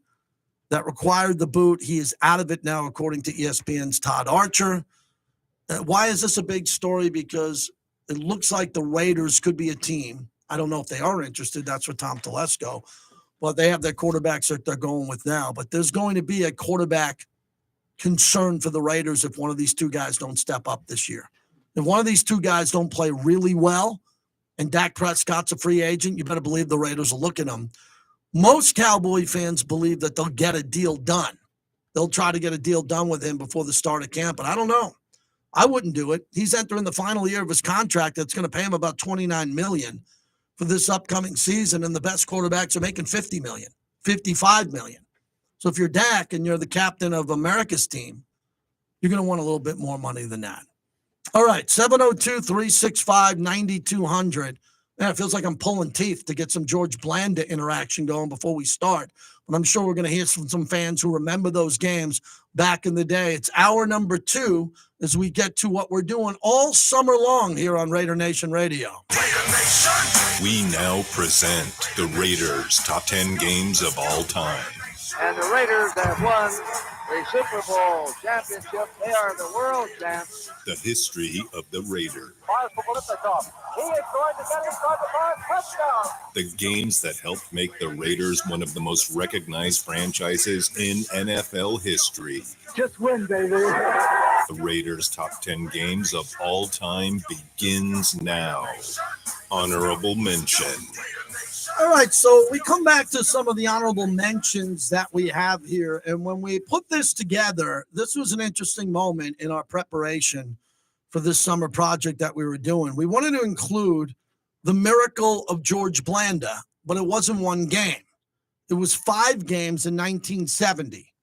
that required the boot. He is out of it now, according to ESPN's Todd Archer. Why is this a big story? Because it looks like the Raiders could be a team. I don't know if they are interested. That's for Tom Telesco. But they have their quarterbacks that they're going with now. But there's going to be a quarterback concern for the Raiders if one of these two guys don't step up this year. If one of these two guys don't play really well and Dak Prescott's a free agent, you better believe the Raiders will look at him. Most Cowboy fans believe that they'll get a deal done. They'll try to get a deal done with him before the start of camp, but I don't know. I wouldn't do it. He's entering the final year of his contract that's going to pay him about $29 million for this upcoming season, and the best quarterbacks are making $50 million, $55 million. So if you're Dak and you're the captain of America's team, you're going to want a little bit more money than that. All right, 702-365-9200. Man, it feels like I'm pulling teeth to get some George Blanda interaction going before we start. But I'm sure we're going to hear from some fans who remember those games back in the day. It's hour number 2 as we get to what we're doing all summer long here on Raider Nation Radio. We now present the Raiders' top 10 games of all time. And the Raiders have won the Super Bowl championship. They are the world champs. The history of the Raiders. He is going to get inside the 5 touchdown. The games that helped make the Raiders one of the most recognized franchises in NFL history. Just win, baby. The Raiders' top 10 games of all time begins now. Honorable mention. All right, so we come back to some of the honorable mentions that we have here. And when we put this together, this was an interesting moment in our preparation for this summer project that we were doing. We wanted to include the miracle of George Blanda, but it wasn't one game. It was 5 games in 1970,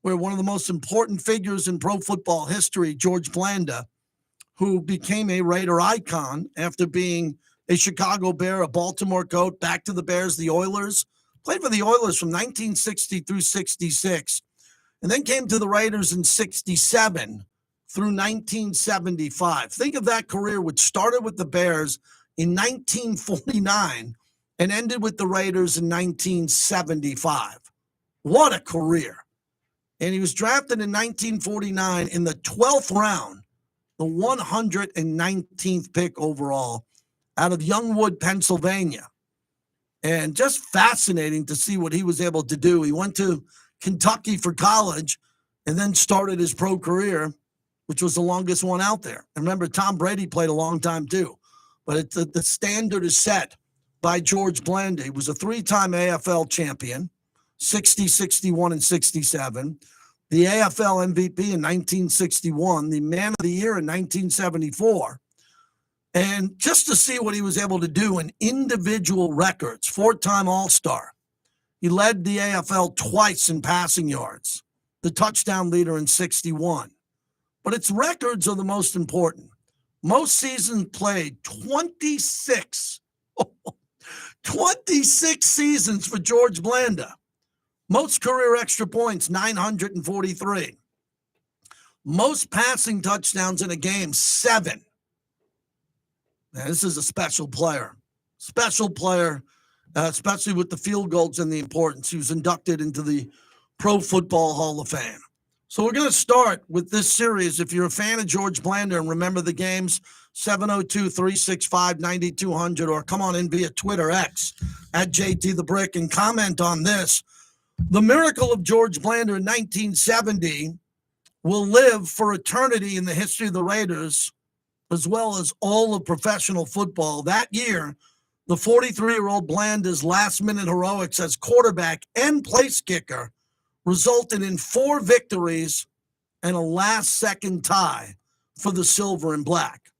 where one of the most important figures in pro football history, George Blanda, who became a Raider icon after being a Chicago Bear, a Baltimore Goat, back to the Bears, the Oilers, played for the Oilers from 1960 through 66, and then came to the Raiders in 67 through 1975. Think of that career, which started with the Bears in 1949 and ended with the Raiders in 1975. What a career. And he was drafted in 1949 in the 12th round, the 119th pick overall, out of Youngwood, Pennsylvania. And just fascinating to see what he was able to do. He went to Kentucky for college and then started his pro career, which was the longest one out there. And remember, Tom Brady played a long time too. But the standard is set by George Blanda. He was a 3-time AFL champion, 60, 61, and 67. The AFL MVP in 1961, the Man of the Year in 1974. And just to see what he was able to do in individual records, 4-time All-Star. He led the AFL twice in passing yards, the touchdown leader in 61. But its records are the most important. Most seasons played, 26. 26 seasons for George Blanda. Most career extra points, 943. Most passing touchdowns in a game, 7. Now, this is a special player, especially with the field goals and the importance. He was inducted into the Pro Football Hall of Fame. So we're going to start with this series. If you're a fan of George Blanda and remember the games, 702-365-9200, or come on in via Twitter X at JT the Brick and comment on this. The miracle of George Blanda in 1970 will live for eternity in the history of the Raiders, as well as all of professional football. That year, the 43-year-old Blanda's last-minute heroics as quarterback and place kicker resulted in 4 victories and a last-second tie for the Silver and Black.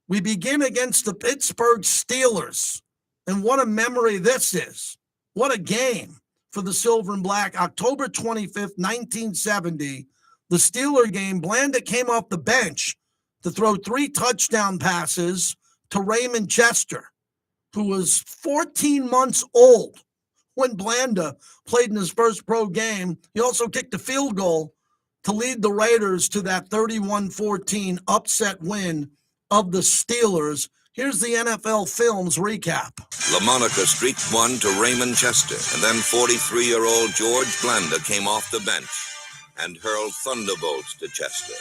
We begin against the Pittsburgh Steelers, and what a memory this is. What a game for the Silver and Black. October 25th, 1970, the Steeler game, Blanda came off the bench to throw 3 touchdown passes to Raymond Chester, who was 14 months old when Blanda played in his first pro game. He also kicked a field goal to lead the Raiders to that 31-14 upset win of the Steelers Here's the NFL Films recap. LaMonica streaked one to Raymond Chester, and then 43-year-old George Blanda came off the bench and hurled thunderbolts to Chester.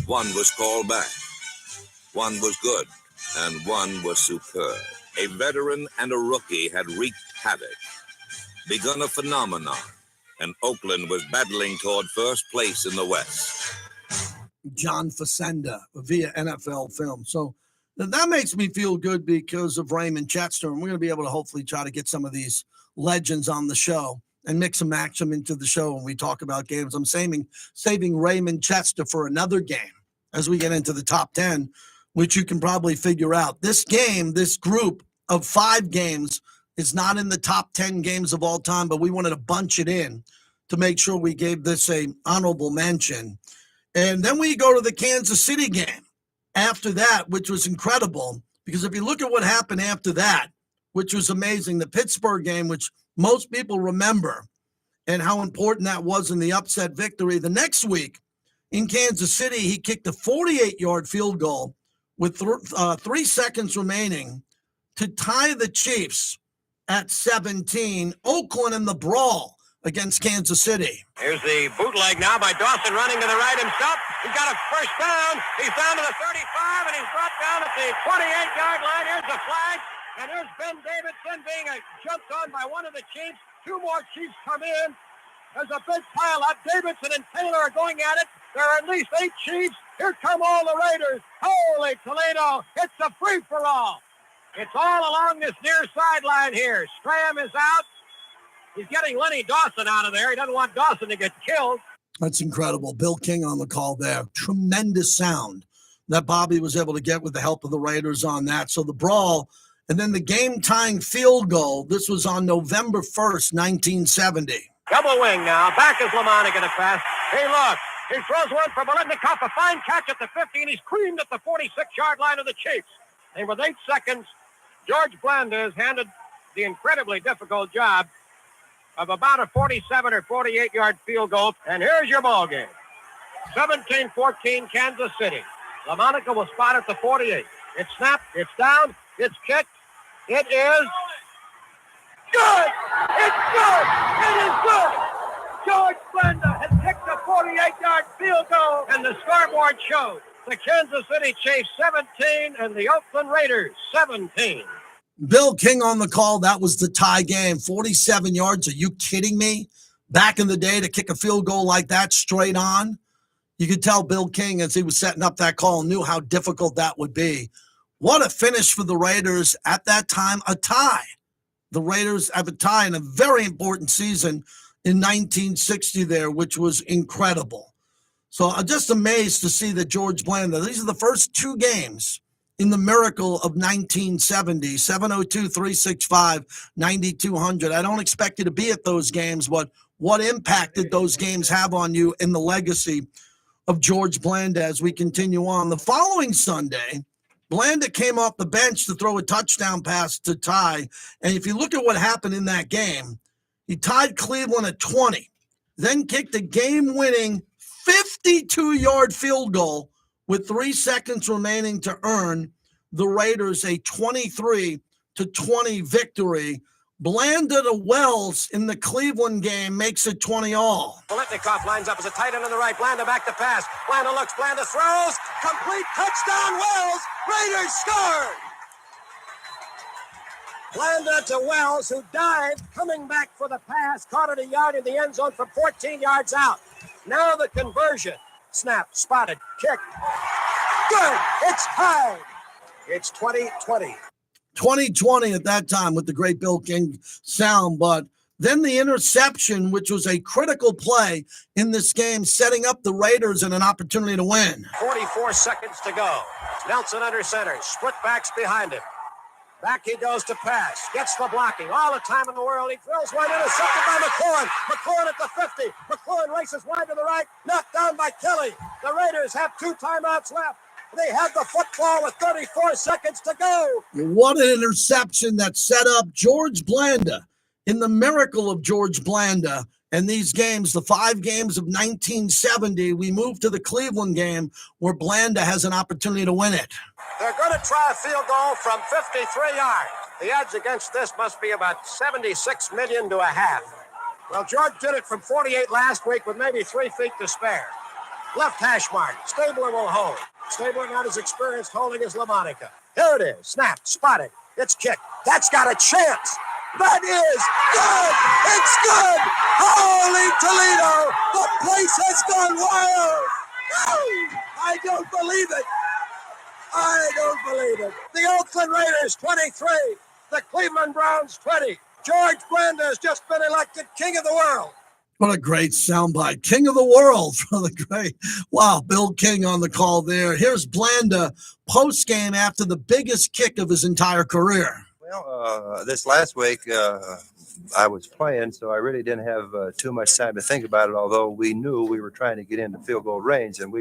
One was called back, one was good, and one was superb. A veteran and a rookie had wreaked havoc, begun a phenomenon, and Oakland was battling toward first place in the West. John Facenda via NFL Film. So that makes me feel good because of Raymond Chester, and we're going to be able to hopefully try to get some of these legends on the show and mix and match them into the show when we talk about games. I'm saving Raymond Chester for another game as we get into the top 10, which you can probably figure out. This game, this group of 5 games is not in the top 10 games of all time, but we wanted to bunch it in to make sure we gave this a honorable mention. And then we go to the Kansas City game after that, which was incredible, because if you look at what happened after that, which was amazing, the Pittsburgh game, which most people remember, and how important that was in the upset victory. The next week in Kansas City, he kicked a 48-yard field goal with 3 seconds remaining to tie the Chiefs at 17. Oakland in the brawl against Kansas City. Here's the bootleg now by Dawson running to the right himself. He's got a first down. He's down to the 35, and he's brought down at the 28-yard line. Here's the flag, and there's Ben Davidson being jumped on by one of the Chiefs. 2 more Chiefs come in. There's a big pile up. Davidson and Taylor are going at it. There are at least 8 Chiefs. Here come all the Raiders. Holy Toledo. It's a free-for-all. It's all along this near sideline here. Strahm is out. He's getting Lenny Dawson out of there. He doesn't want Dawson to get killed. That's incredible. Bill King on the call there. Tremendous sound that Bobby was able to get with the help of the Raiders on that. So the brawl, and then the game-tying field goal. This was on November 1st, 1970. Double wing now. Back is LaMonica to pass. Hey, look. He throws one for Bolitnikoff. A fine catch at the 50, and he's creamed at the 46-yard line of the Chiefs. And with 8 seconds, George Blanda has handed the incredibly difficult job of about a 47 or 48-yard field goal. And here's your ball game. 17-14 Kansas City. LaMonica will spot at the 48. It's snapped. It's down. It's kicked. It is good. It's good. It is good. George Blanda has kicked a 48-yard field goal, and the scoreboard shows the Kansas City Chiefs 17 and the Oakland Raiders 17. Bill King on the call. That was the tie game. 47 yards. Are you kidding me? Back in the day, to kick a field goal like that straight on, you could tell Bill King, as he was setting up that call, knew how difficult that would be. What a finish for the Raiders at that time, a tie. The Raiders have a tie in a very important season in 1960 there, which was incredible. So I'm just amazed to see that George Blanda, these are the first 2 games in the miracle of 1970, 702-365-9200. I don't expect you to be at those games, but what impact did those games have on you in the legacy of George Blanda as we continue on? The following Sunday, Blanda came off the bench to throw a touchdown pass to tie. And if you look at what happened in that game, he tied Cleveland at 20, then kicked a game-winning 52-yard field goal with 3 seconds remaining to earn the Raiders a 23-20 victory. Blanda to Wells in the Cleveland game makes it 20-all. Bolitnikoff lines up as a tight end on the right. Blanda back to pass. Blanda looks. Blanda throws. Complete touchdown, Wells. Raiders scored. Blanda to Wells, who dived, coming back for the pass, caught it a yard in the end zone from 14 yards out. Now the conversion. Snap, spotted, kick. Good. It's tied. It's 20-20. 2020 at that time with the great Bill King sound, but then the interception, which was a critical play in this game, setting up the Raiders and an opportunity to win. 44 seconds to go. Nelson under center, split backs behind him. Back he goes to pass, gets the blocking, all the time in the world. He throws one, intercepted by McLaurin. McLaurin at the 50. McLaurin races wide to the right, knocked down by Kelly. The Raiders have 2 timeouts left. They have the football with 34 seconds to go. What an interception that set up George Blanda in the miracle of George Blanda. And these games, the 5 games of 1970, we move to the Cleveland game where Blanda has an opportunity to win it. They're going to try a field goal from 53 yards. The odds against this must be about 76 million to a half. Well, George did it from 48 last week with maybe 3 feet to spare. Left hash mark. Stabler will hold. Stabler not as experienced holding as LaMonica. Here it is. Snap. Spotted. It's kicked. That's got a chance. That is good. It's good. Holy Toledo. The place has gone wild. I don't believe it. I don't believe it. The Oakland Raiders, 23. The Cleveland Browns, 20. George Blanda has just been elected king of the world. What a great soundbite. King of the world from the great. Wow, Bill King on the call there. Here's Blanda post-game after the biggest kick of his entire career. Well, this last week, I was playing, so I really didn't have too much time to think about it, although we knew we were trying to get into field goal range. And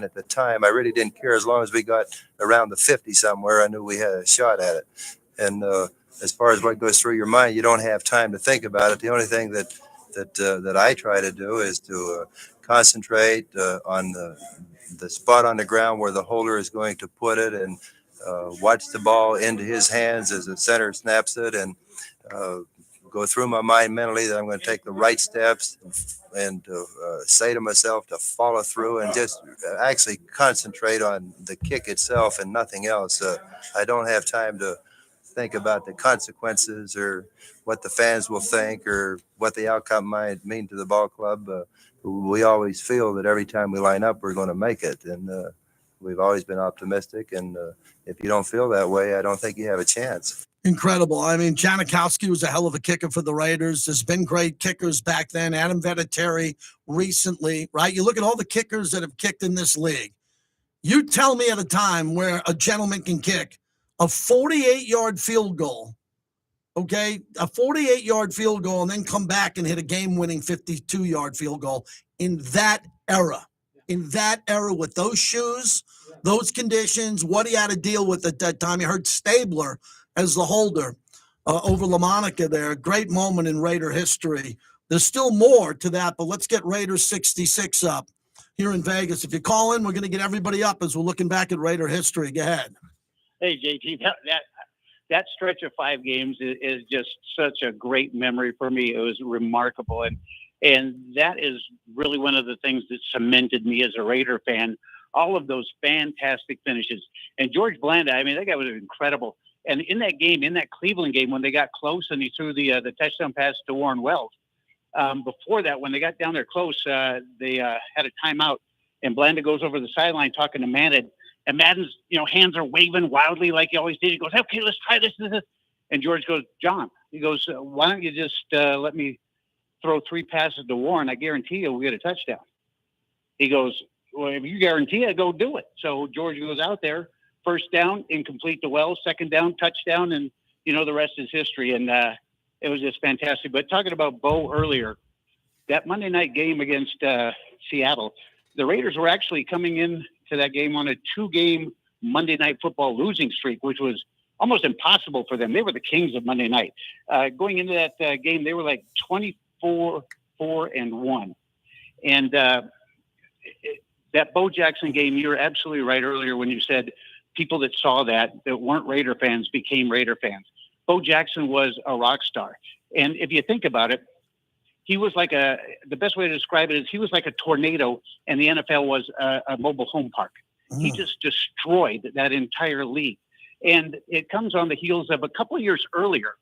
at the time, I really didn't care. As long as we got around the 50 somewhere, I knew we had a shot at it. And as far as what goes through your mind, you don't have time to think about it. The only thing that I try to do is to concentrate on the spot on the ground where the holder is going to put it, and watch the ball into his hands as the center snaps it, and go through my mind mentally that I'm going to take the right steps and say to myself to follow through and just actually concentrate on the kick itself and nothing else. I don't have time to think about the consequences or what the fans will think or what the outcome might mean to the ball club. We always feel that every time we line up, we're going to make it. And we've always been optimistic. And if you don't feel that way, I don't think you have a chance. Incredible. I mean, Janikowski was a hell of a kicker for the Raiders. There's been great kickers back then. Adam Vinatieri recently, right? You look at all the kickers that have kicked in this league. You tell me at a time where a gentleman can kick a 48-yard field goal, okay? A 48-yard field goal and then come back and hit a game-winning 52-yard field goal in that era. In that era with those shoes, those conditions, what he had to deal with at that time. You heard Stabler as the holder over LaMonica there. Great moment in Raider history. There's still more to that, but let's get Raiders 66 up here in Vegas. If you call in, we're going to get everybody up as we're looking back at Raider history. Go ahead. Hey, JT, that stretch of 5 games is just such a great memory for me. It was remarkable. And that is really one of the things that cemented me as a Raider fan. All of those fantastic finishes. And George Blanda, I mean, that guy was incredible. And in that game, in that Cleveland game, when they got close and he threw the touchdown pass to Warren Wells, before that, when they got down there close, they had a timeout. And Blanda goes over the sideline talking to Madden. And Madden's, hands are waving wildly like he always did. He goes, okay, let's try this. And George goes, John, he goes, why don't you just let me throw 3 passes to Warren? I guarantee you we'll get a touchdown. He goes, well, if you guarantee it, go do it. So George goes out there, first down, incomplete to Wells, second down, touchdown, and, the rest is history. And it was just fantastic. But talking about Bo earlier, that Monday night game against Seattle, the Raiders were actually coming in to that game on a 2-game Monday Night Football losing streak, which was almost impossible for them. They were the kings of Monday night. Going into that game, they were like 24-4-1. And that Bo Jackson game, you were absolutely right earlier when you said people that saw that weren't Raider fans became Raider fans. Bo Jackson was a rock star. And if you think about it, he was like the best way to describe it is he was like a tornado and the NFL was a mobile home park. He just destroyed that entire league. And it comes on the heels of a couple of years earlier.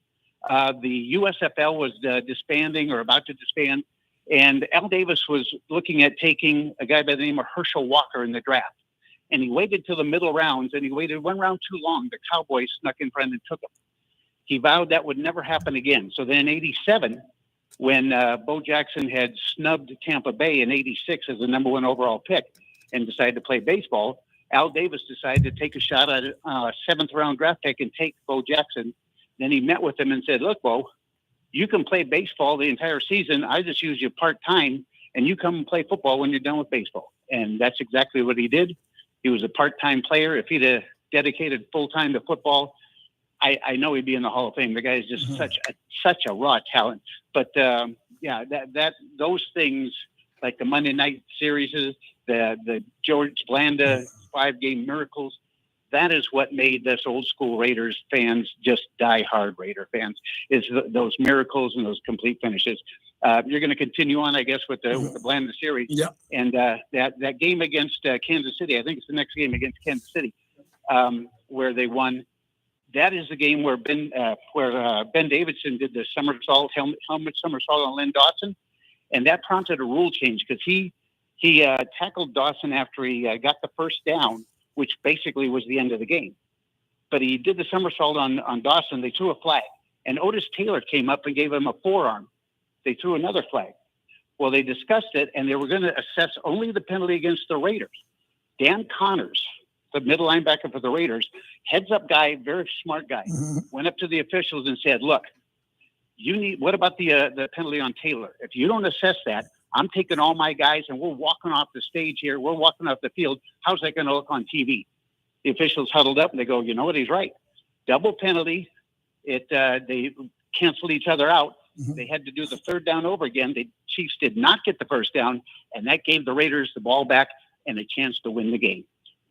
The USFL was disbanding or about to disband. And Al Davis was looking at taking a guy by the name of Herschel Walker in the draft. And he waited till the middle rounds and he waited 1 round too long. The Cowboys snuck in front and took him. He vowed that would never happen again. So then in 87, when Bo Jackson had snubbed Tampa Bay in 86 as the number 1 overall pick and decided to play baseball, Al Davis decided to take a shot at a 7th round draft pick and take Bo Jackson. Then he met with him and said, look, Bo, you can play baseball the entire season. I just use you part-time and you come and play football when you're done with baseball. And that's exactly what he did. He was a part-time player. If he'd have dedicated full-time to football, I know he'd be in the Hall of Fame. The guy is just such a raw talent. But those things like the Monday night series, the George Blanda 5-game miracles, that is what made us old school Raiders fans just die hard Raider fans, is those miracles and those complete finishes. You're going to continue on, I guess, with the Blanda series. Yeah. And that game against Kansas City, I think it's the next game against Kansas City, where they won. That is the game where Ben Davidson did the helmet somersault on Lynn Dawson, and that prompted a rule change because he tackled Dawson after he got the first down, which basically was the end of the game. But he did the somersault on Dawson. They threw a flag, and Otis Taylor came up and gave him a forearm. They threw another flag. Well, they discussed it, and they were going to assess only the penalty against the Raiders. Dan Connors, the middle linebacker for the Raiders, heads up guy, very smart guy, went up to the officials and said, look, what about the penalty on Taylor? If you don't assess that, I'm taking all my guys and we're walking off the stage here. We're walking off the field. How's that going to look on TV? The officials huddled up and they go, you know what? He's right. Double penalty. They canceled each other out. They had to do the third down over again. The Chiefs did not get the first down, and that gave the Raiders the ball back and a chance to win the game.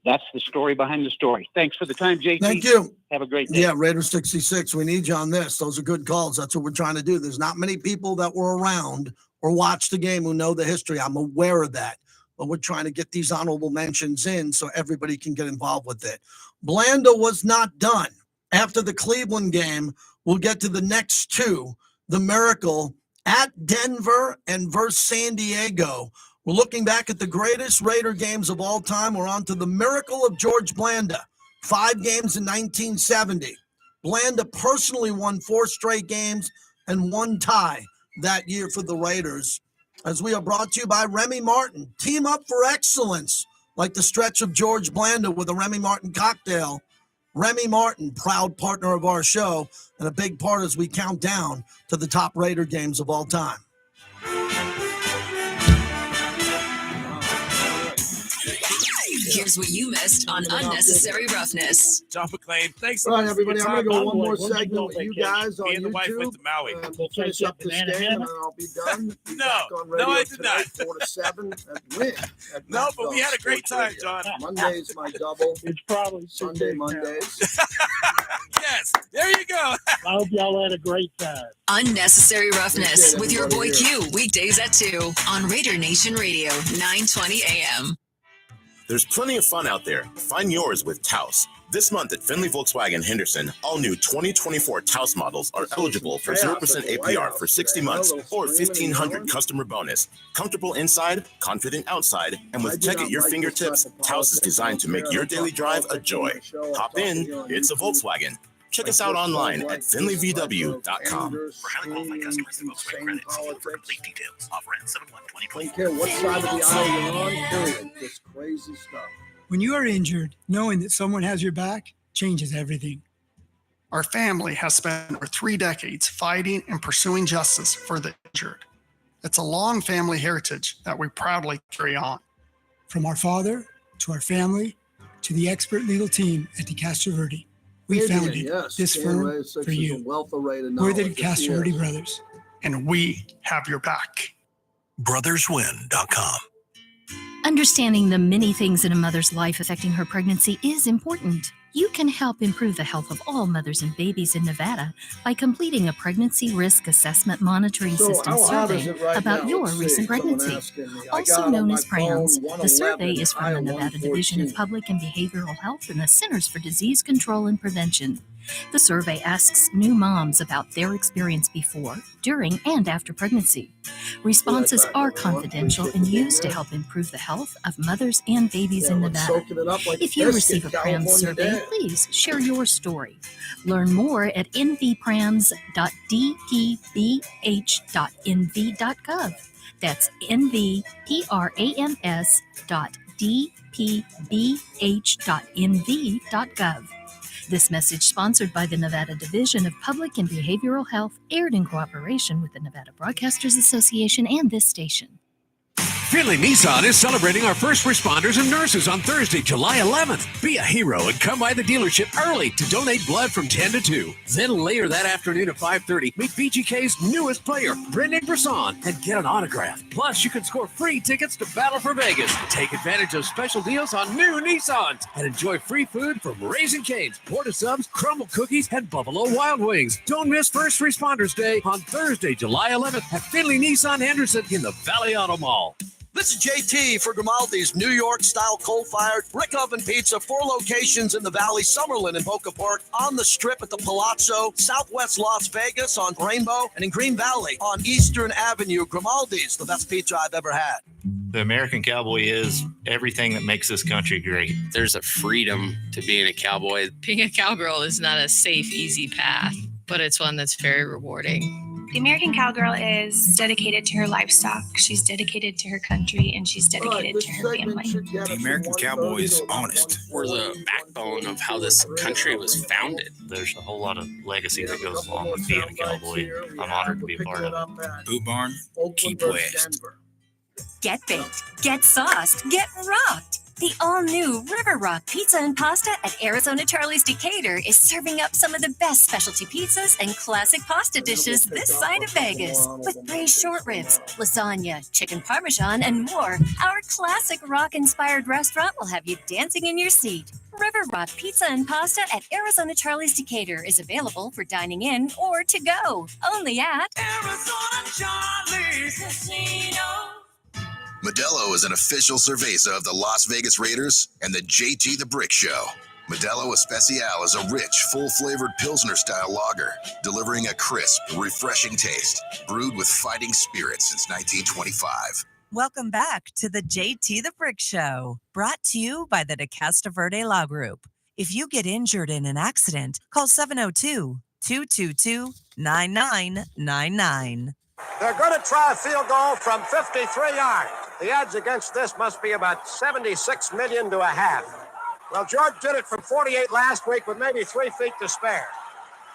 That's the story behind the story. Thanks for the time, JT. Thank you. Have a great day. Yeah, Raiders 66. We need you on this. Those are good calls. That's what we're trying to do. There's not many people that were around or watched the game who know the history. I'm aware of that. But we're trying to get these honorable mentions in so everybody can get involved with it. Blanda was not done. After the Cleveland game, we'll get to the next two. The Miracle at Denver and versus San Diego. We're looking back at the greatest Raider games of all time. We're on to the Miracle of George Blanda. 5 games in 1970. Blanda personally won 4 straight games and 1 tie that year for the Raiders. As we are brought to you by Remy Martin. Team up for excellence, like the stretch of George Blanda with a Remy Martin cocktail. Remy Martin, proud partner of our show, and a big part as we count down to the top Raider games of all time. Here's what you missed on Unnecessary Roughness. John McClain, thanks. All right, everybody, I'm going to go one more segment with you guys on YouTube. Wife went to Maui. We'll finish up this game, and then I'll be done. No, I did not. 4 to 7 at Win. No, but we had a great time, John. Monday's my double. It's probably Sunday, Mondays. Yes, there you go. I hope y'all had a great time. Unnecessary Roughness with your boy Q, weekdays at 2 on Raider Nation Radio, 920 AM. There's plenty of fun out there. Find yours with Taos. This month at Findlay Volkswagen Henderson, all new 2024 Taos models are eligible for 0% APR for 60 months or $1,500 customer bonus. Comfortable inside, confident outside, and with tech at your fingertips, Taos is designed to make your daily drive a joy. Hop in, it's a Volkswagen. Check us out online at finleyvw.com. For highly qualified customers and Volkswagen credit, see dealer for complete details. Offer ends 7/1/2024. Don't care what side of the aisle you're on, period. Just crazy stuff. When you are injured, knowing that someone has your back changes everything. Our family has spent over 3 decades fighting and pursuing justice for the injured. It's a long family heritage that we proudly carry on. From our father to our family to the expert legal team at DeCastro Verde. We founded this firm for you. We're the DeCastro Verde brothers. And we have your back. Brotherswin.com. Understanding the many things in a mother's life affecting her pregnancy is important. You can help improve the health of all mothers and babies in Nevada by completing a pregnancy risk assessment monitoring system survey about your recent pregnancy. Also known as PRAMS, the survey is from the Nevada Division of Public and Behavioral Health and the Centers for Disease Control and Prevention. The survey asks new moms about their experience before, during, and after pregnancy. Responses are confidential and used to help improve the health of mothers and babies in Nevada. If you receive a PRAMS survey, please share your story. Learn more at nvprams.dpbh.nv.gov. That's nvprams.dpbh.nv.gov. This message sponsored by the Nevada Division of Public and Behavioral Health, aired in cooperation with the Nevada Broadcasters Association and this station. Finley Nissan is celebrating our first responders and nurses on Thursday, July 11th. Be a hero and come by the dealership early to donate blood from 10 to 2. Then later that afternoon at 5:30, meet VGK's newest player, Brendan Brisson, and get an autograph. Plus, you can score free tickets to Battle for Vegas. Take advantage of special deals on new Nissans and enjoy free food from Raising Cane's, Porta Subs, Crumble Cookies, and Buffalo Wild Wings. Don't miss First Responders Day on Thursday, July 11th at Finley Nissan Henderson in the Valley Auto Mall. This is JT for Grimaldi's New York-style coal-fired brick oven pizza. 4 locations in the Valley, Summerlin in Boca Park, on the Strip at the Palazzo, Southwest Las Vegas on Rainbow, and in Green Valley on Eastern Avenue. Grimaldi's, the best pizza I've ever had. The American cowboy is everything that makes this country great. There's a freedom to being a cowboy. Being a cowgirl is not a safe, easy path, but it's one that's very rewarding. The American cowgirl is dedicated to her livestock. She's dedicated to her country, and she's dedicated to her family. The American cowboy is honest. We're the backbone of how this country was founded. There's a whole lot of legacy that goes along with being a cowboy. I'm honored to be a part of it. Boot Barn, keep west. Get baked, get sauced, get rocked. The all-new River Rock Pizza and Pasta at Arizona Charlie's Decatur is serving up some of the best specialty pizzas and classic pasta dishes this side of Vegas. With braised short ribs, lasagna, chicken parmesan, and more, our classic rock-inspired restaurant will have you dancing in your seat. River Rock Pizza and Pasta at Arizona Charlie's Decatur is available for dining in or to go. Only at Arizona Charlie's Casino. Modelo is an official cerveza of the Las Vegas Raiders and the JT the Brick Show. Modelo Especial is a rich, full-flavored Pilsner-style lager, delivering a crisp, refreshing taste, brewed with fighting spirit since 1925. Welcome back to the JT the Brick Show, brought to you by the De Casta Verde Law Group. If you get injured in an accident, call 702-222-9999. They're going to try a field goal from 53 yards. The odds against this must be about 76 million to a half. Well, George did it from 48 last week with maybe 3 feet to spare.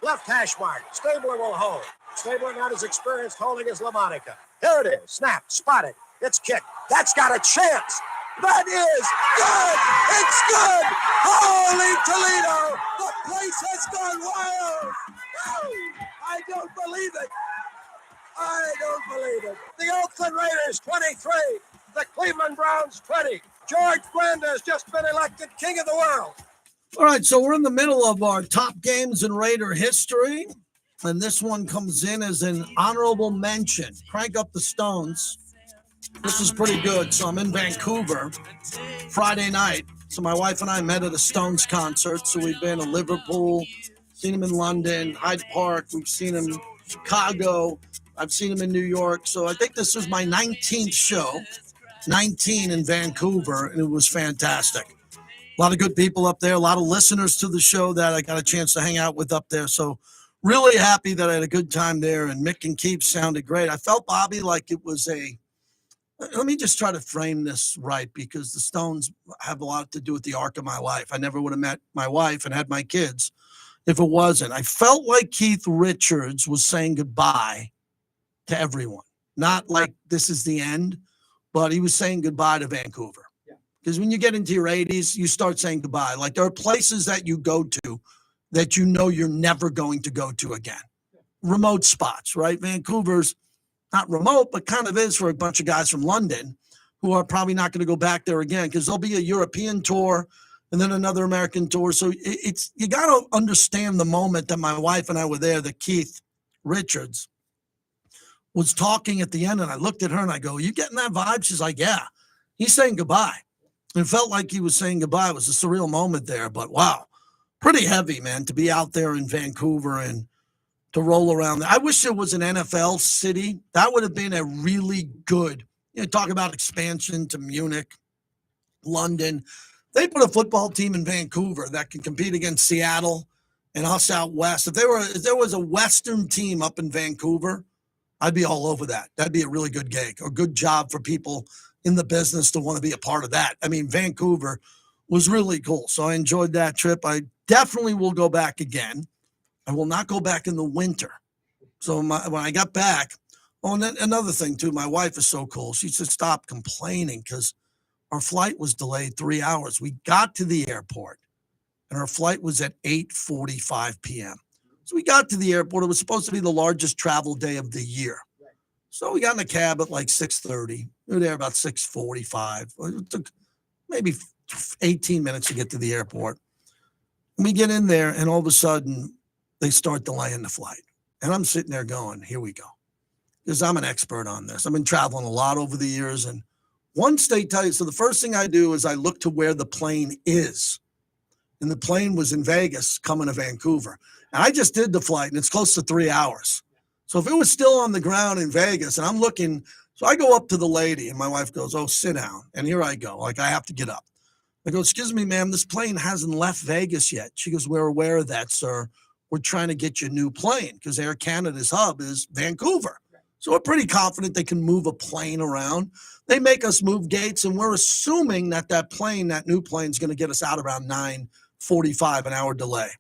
Left hash mark. Stabler will hold. Stabler not as experienced holding as LaMonica. Here it is. Snap. Spotted. It's kicked. That's got a chance. That is good. It's good. Holy Toledo. The place has gone wild. I don't believe it. I don't believe it. The Oakland Raiders, 23. The Cleveland Browns, 20. George Blanda has just been elected king of the world. All right, so we're in the middle of our top games in Raider history, and this one comes in as an honorable mention. Crank Up the Stones. This is pretty good. So I'm in Vancouver Friday night. So my wife and I met at a Stones concert. So we've been to Liverpool, seen them in London, Hyde Park. We've seen them in Chicago. I've seen them in New York. So I think this is my 19th show, 19 in Vancouver, and it was fantastic. A lot of good people up there, a lot of listeners to the show that I got a chance to hang out with up there. So really happy that I had a good time there, and Mick and Keith sounded great. I felt, Bobby, like it was let me just try to frame this right, because the Stones have a lot to do with the arc of my life. I never would have met my wife and had my kids if it wasn't. I felt like Keith Richards was saying goodbye to everyone. Not like this is the end, but he was saying goodbye to Vancouver. Because when you get into your 80s, you start saying goodbye. Like there are places that you go to that you know you're never going to go to again. Remote spots, right? Vancouver's not remote, but kind of is for a bunch of guys from London who are probably not going to go back there again, because there'll be a European tour and then another American tour. So it's you got to understand the moment that my wife and I were there, that Keith Richards was talking at the end, and I looked at her and I go, "Are you getting that vibe?" She's like, "Yeah." He's saying goodbye. It felt like he was saying goodbye. It was a surreal moment there, but wow, pretty heavy, man, to be out there in Vancouver and to roll around there. I wish there was an NFL city. That would have been a really good, talk about expansion to Munich, London. They put a football team in Vancouver that can compete against Seattle and us out west. If there was a Western team up in Vancouver, I'd be all over that. That'd be a really good gig, or good job for people in the business to want to be a part of that. I mean, Vancouver was really cool. So I enjoyed that trip. I definitely will go back again. I will not go back in the winter. So when I got back, Oh, and then another thing, too, my wife is so cool. She said, stop complaining because our flight was delayed 3 hours. We got to the airport, and our flight was at 8:45 p.m. So we got to the airport. It was supposed to be the largest travel day of the year. So we got in a cab at like 6:30. We were there about 6:45. It took maybe 18 minutes to get to the airport. And we get in there, and all of a sudden, they start delaying the flight. And I'm sitting there going, here we go. Because I'm an expert on this. I've been traveling a lot over the years. And once they tell you, so the first thing I do is I look to where the plane is. And the plane was in Vegas coming to Vancouver. And I just did the flight, and it's close to 3 hours. So if it was still on the ground in Vegas, and I'm looking, so I go up to the lady, and my wife goes, oh, sit down. And here I go. Like, I have to get up. I go, excuse me, ma'am, this plane hasn't left Vegas yet. She goes, we're aware of that, sir. We're trying to get you a new plane because Air Canada's hub is Vancouver. So we're pretty confident they can move a plane around. They make us move gates, and we're assuming that that new plane is going to get us out around 9:45, an hour delay.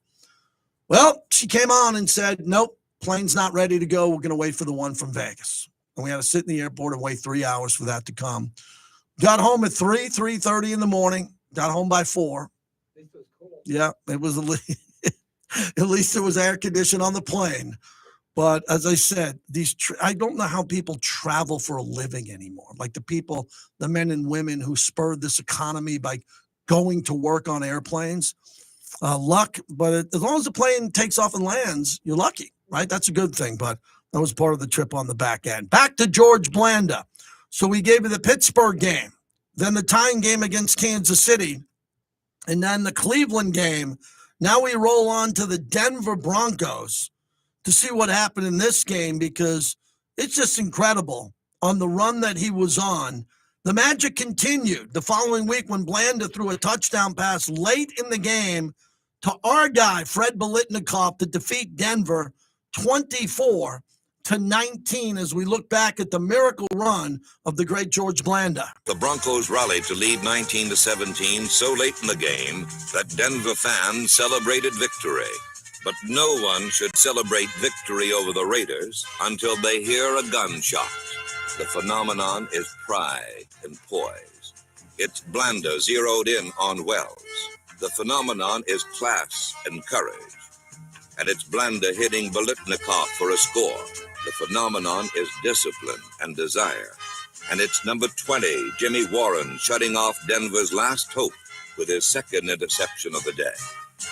Well, she came on and said, nope, plane's not ready to go. We're going to wait for the one from Vegas. And we had to sit in the airport and wait 3 hours for that to come. Got home at 3:30 in the morning. Got home by 4. Yeah, it was at least there was air conditioning on the plane. But as I said, I don't know how people travel for a living anymore. Like the men and women who spurred this economy by going to work on airplanes. Luck, but as long as the plane takes off and lands, you're lucky, right? That's a good thing. But that was part of the trip on the back end. Back to George Blanda. So we gave you the Pittsburgh game, then the tying game against Kansas City, and then the Cleveland game. Now we roll on to the Denver Broncos to see what happened in this game because it's just incredible on the run that he was on. The magic continued the following week when Blanda threw a touchdown pass late in the game to our guy, Fred Biletnikoff, to defeat Denver 24-19 as we look back at the miracle run of the great George Blanda. The Broncos rallied to lead 19-17 so late in the game that Denver fans celebrated victory. But no one should celebrate victory over the Raiders until they hear a gunshot. The phenomenon is pride and poise. It's Blanda zeroed in on Wells. The phenomenon is class and courage. And it's Blanda hitting Biletnikoff for a score. The phenomenon is discipline and desire. And it's number 20, Jimmy Warren, shutting off Denver's last hope with his second interception of the day.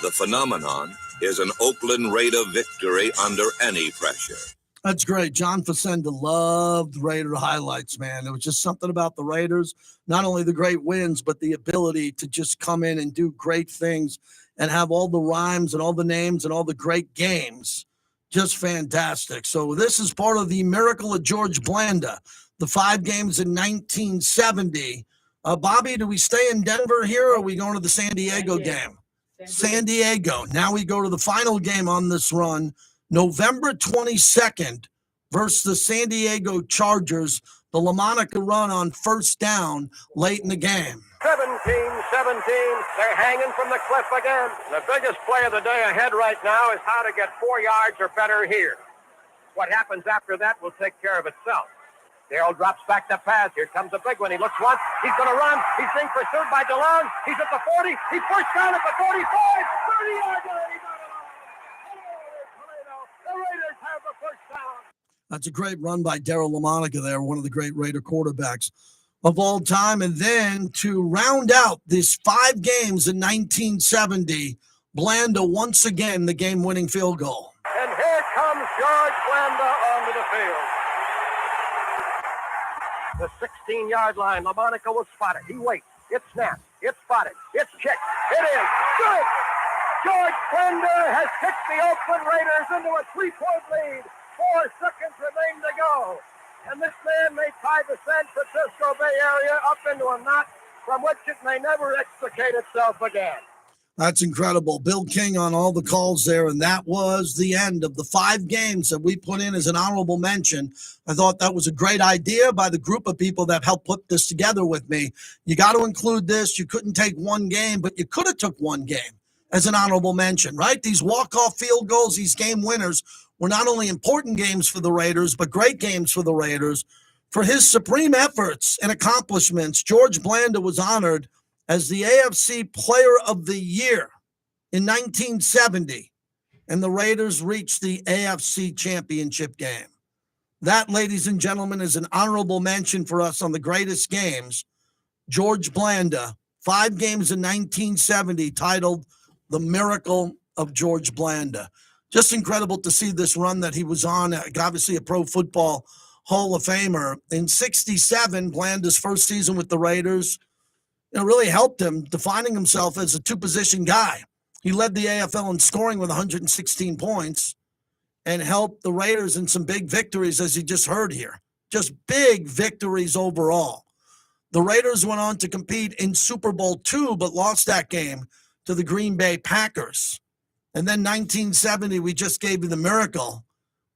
The phenomenon is an Oakland Raider victory under any pressure. That's great. John Facenda loved Raider highlights, man. There was just something about the Raiders, not only the great wins, but the ability to just come in and do great things and have all the rhymes and all the names and all the great games. Just fantastic. So this is part of the miracle of George Blanda, the 5 games in 1970. Bobby, do we stay in Denver here or are we going to the San Diego game? San Diego. Now we go to the final game on this run, November 22nd versus the San Diego Chargers. The LaMonica run on first down late in the game. 17-17. They're hanging from the cliff again. The biggest play of the day ahead right now is how to get 4 yards or better here. What happens after that will take care of itself. Darrell drops back to pass. Here comes a big one. He looks once. He's going to run. He's being pursued by DeLong. He's at the 40. He's first down at the 45. 30-yard line. He got it all. The Raiders have the first down. That's a great run by Darrell LaMonica there, one of the great Raider quarterbacks of all time. And then to round out these 5 games in 1970, Blanda once again the game-winning field goal. And here comes George Blanda onto the field. The 16-yard line. LaMonica will spot it. He waits. It's snapped. It's spotted. It's kicked. It is good. George Blanda has kicked the Oakland Raiders into a 3-point lead. 4 seconds remain to go. And this man may tie the San Francisco Bay Area up into a knot from which it may never extricate itself again. That's incredible. Bill King on all the calls there, and that was the end of the 5 games that we put in as an honorable mention. I thought that was a great idea by the group of people that helped put this together with me. You got to include this. You couldn't take one game, but you could have took one game. as an honorable mention, right? These walk-off field goals, these game winners were not only important games for the Raiders, but great games for the Raiders. For his supreme efforts and accomplishments, George Blanda was honored as the AFC Player of the Year in 1970, and the Raiders reached the AFC Championship game. That, ladies and gentlemen, is an honorable mention for us on the greatest games. George Blanda, 5 games in 1970, titled The Miracle of George Blanda. Just incredible to see this run that he was on, obviously a Pro Football Hall of Famer. In 67, Blanda's first season with the Raiders, really helped him defining himself as a two-position guy. He led the AFL in scoring with 116 points and helped the Raiders in some big victories, as you just heard here. Just big victories overall. The Raiders went on to compete in Super Bowl II, but lost that game to the Green Bay Packers. And then 1970, we just gave you the miracle.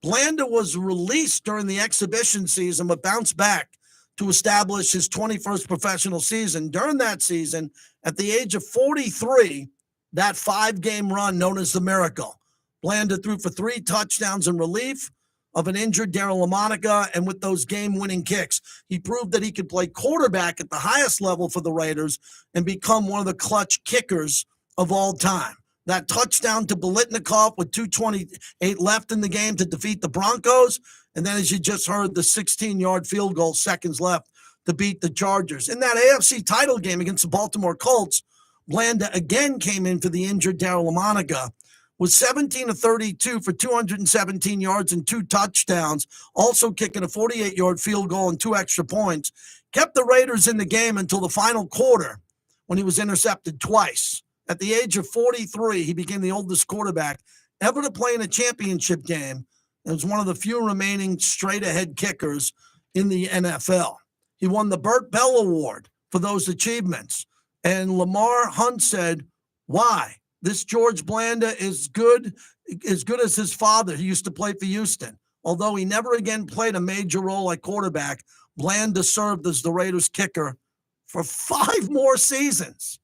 Blanda was released during the exhibition season, but bounced back to establish his 21st professional season. During that season, at the age of 43, that 5-game run known as the Miracle, Blanda threw for 3 touchdowns in relief of an injured Darryl LaMonica, and with those game-winning kicks, he proved that he could play quarterback at the highest level for the Raiders and become one of the clutch kickers of all time. That touchdown to Biletnikoff with 2:28 left in the game to defeat the Broncos. And then, as you just heard, the 16-yard field goal, seconds left, to beat the Chargers. In that AFC title game against the Baltimore Colts, Blanda again came in for the injured Darryl LaMonica, was 17 of 32 for 217 yards and 2 touchdowns, also kicking a 48-yard field goal and 2 extra points. Kept the Raiders in the game until the final quarter when he was intercepted twice. At the age of 43, he became the oldest quarterback ever to play in a championship game and was one of the few remaining straight-ahead kickers in the NFL. He won the Burt Bell Award for those achievements. And Lamar Hunt said, why? This George Blanda is good as his father. He used to play for Houston. Although he never again played a major role at quarterback, Blanda served as the Raiders kicker for 5 more seasons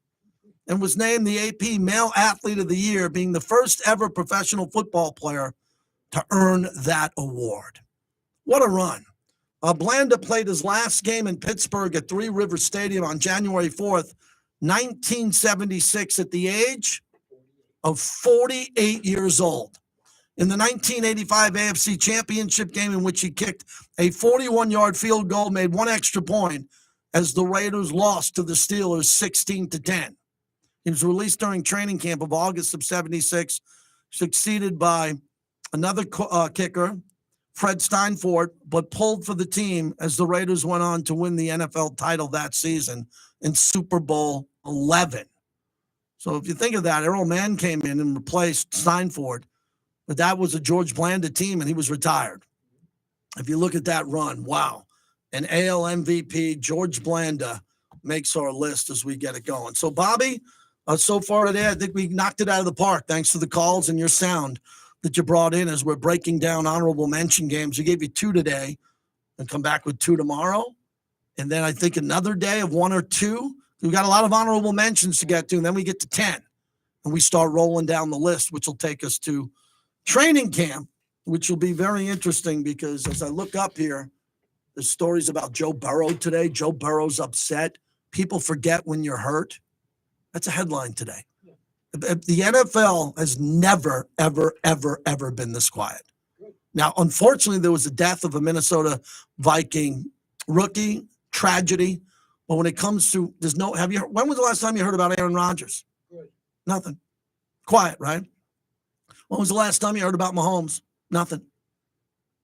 and was named the AP Male Athlete of the Year, being the first ever professional football player to earn that award. What a run. Blanda played his last game in Pittsburgh at Three Rivers Stadium on January 4th, 1976, at the age of 48 years old. In the 1985 AFC Championship game, in which he kicked a 41-yard field goal, made 1 extra point as the Raiders lost to the Steelers 16-10. He was released during training camp of August of 76, succeeded by another kicker, Fred Steinfort, but pulled for the team as the Raiders went on to win the NFL title that season in Super Bowl 11. So if you think of that, Errol Mann came in and replaced Steinfort, but that was a George Blanda team, and he was retired. If you look at that run, wow. An AL MVP, George Blanda, makes our list as we get it going. So, Bobby, so far today, I think we knocked it out of the park, thanks to the calls and your sound that you brought in as we're breaking down honorable mention games. We gave you 2 today and come back with 2 tomorrow. And then I think another day of 1 or 2. We've got a lot of honorable mentions to get to, and then we get to 10. And we start rolling down the list, which will take us to training camp, which will be very interesting because as I look up here, there's stories about Joe Burrow today. Joe Burrow's upset. People forget when you're hurt. That's a headline today. The NFL has never, ever, ever, ever been this quiet. Now, unfortunately, there was a death of a Minnesota Viking rookie, tragedy. But when it comes to, when was the last time you heard about Aaron Rodgers? Nothing. Quiet, right? When was the last time you heard about Mahomes? Nothing.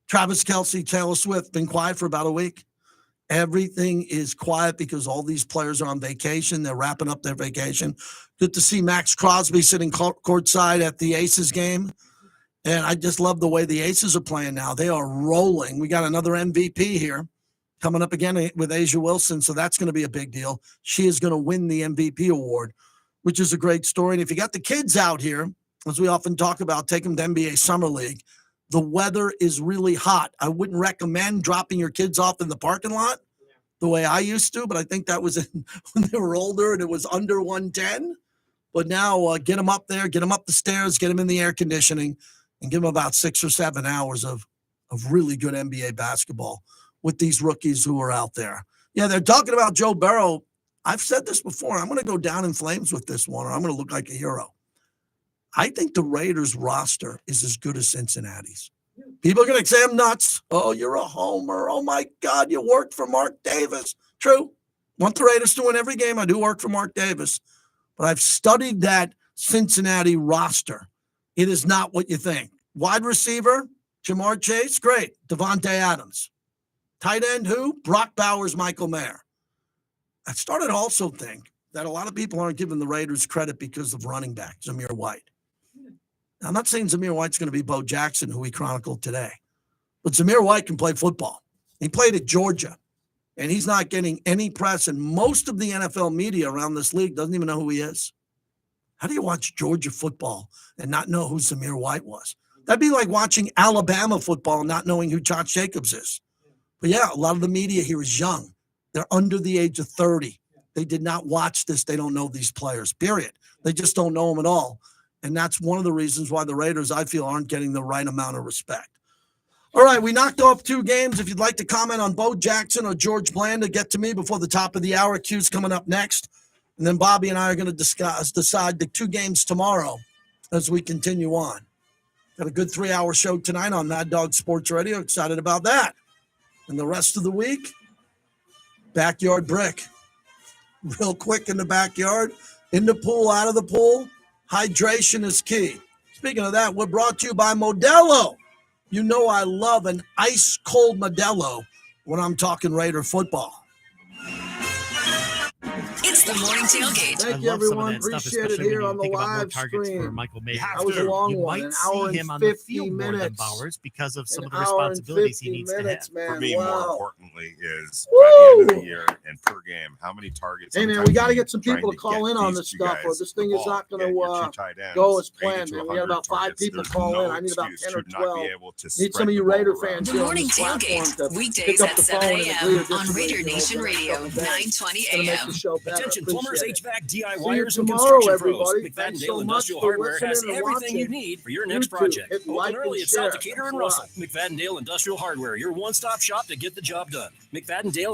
Travis Kelce, Taylor Swift, been quiet for about a week. Everything is quiet because all these players are on vacation. They're wrapping up their vacation. Good to see Max Crosby sitting courtside at the Aces game. And I just love the way the Aces are playing now. They are rolling. We got another MVP here coming up again with Asia Wilson. So that's going to be a big deal. She is going to win the MVP award, which is a great story. And if you got the kids out here, as we often talk about, take them to NBA Summer League. The weather is really hot. I wouldn't recommend dropping your kids off in the parking lot the way I used to, but I think that was when they were older and it was under 110. But now get them up there, get them up the stairs, get them in the air conditioning, and give them about 6 or 7 hours of really good NBA basketball with these rookies who are out there. Yeah, they're talking about Joe Burrow. I've said this before. I'm going to go down in flames with this one, or I'm going to look like a hero. I think the Raiders roster is as good as Cincinnati's. People are going to say I'm nuts. Oh, you're a homer. Oh, my God, you worked for Mark Davis. True. Want the Raiders to win every game. I do work for Mark Davis. But I've studied that Cincinnati roster. It is not what you think. Wide receiver, Jamar Chase, great. Devontae Adams. Tight end, who? Brock Bowers, Michael Mayer. I started to also think that a lot of people aren't giving the Raiders credit because of running back, Zamir White. Now, I'm not saying Zamir White's going to be Bo Jackson, who we chronicled today. But Zamir White can play football. He played at Georgia. And he's not getting any press. And most of the NFL media around this league doesn't even know who he is. How do you watch Georgia football and not know who Zamir White was? That'd be like watching Alabama football and not knowing who Josh Jacobs is. But yeah, a lot of the media here is young. They're under the age of 30. They did not watch this. They don't know these players, period. They just don't know them at all. And that's one of the reasons why the Raiders, I feel, aren't getting the right amount of respect. All right, we knocked off 2 games. If you'd like to comment on Bo Jackson or George Blanda, get to me before the top of the hour. Q's coming up next. And then Bobby and I are going to decide the 2 games tomorrow as we continue on. Got a good 3-hour show tonight on Mad Dog Sports Radio. Excited about that. And the rest of the week, backyard brick. Real quick in the backyard, in the pool, out of the pool. Hydration is key. Speaking of that, we're brought to you by Modelo. You know I love an ice-cold Modelo when I'm talking Raider football. It's the morning tailgate. Thank you, everyone. Appreciate it here on the live stream. That was a long one, an hour and 50 minutes. Bowers because of some of the responsibilities he needs to have. For me, more importantly, is by the end of the year and per game, how many targets. Hey, man, we got to get some people to call in on this stuff, or this thing is not going to go as planned. Man, we had about 5 people call in. I need about 10 or 12. Need some of you Raider fans. The morning tailgate, weekdays at 7 a.m. on Raider Nation Radio, 920 a.m. Attention plumbers, HVAC, DIYers, and tomorrow, construction everybody. pros. Thanks McFadden so Dale much Industrial for Hardware has listening and everything you watching. need for your You next too. project. Hit like Open early and at South share. Decatur and Right. Russell. McFadden Dale Industrial Hardware, your one-stop shop to get the job done. McFadden Dale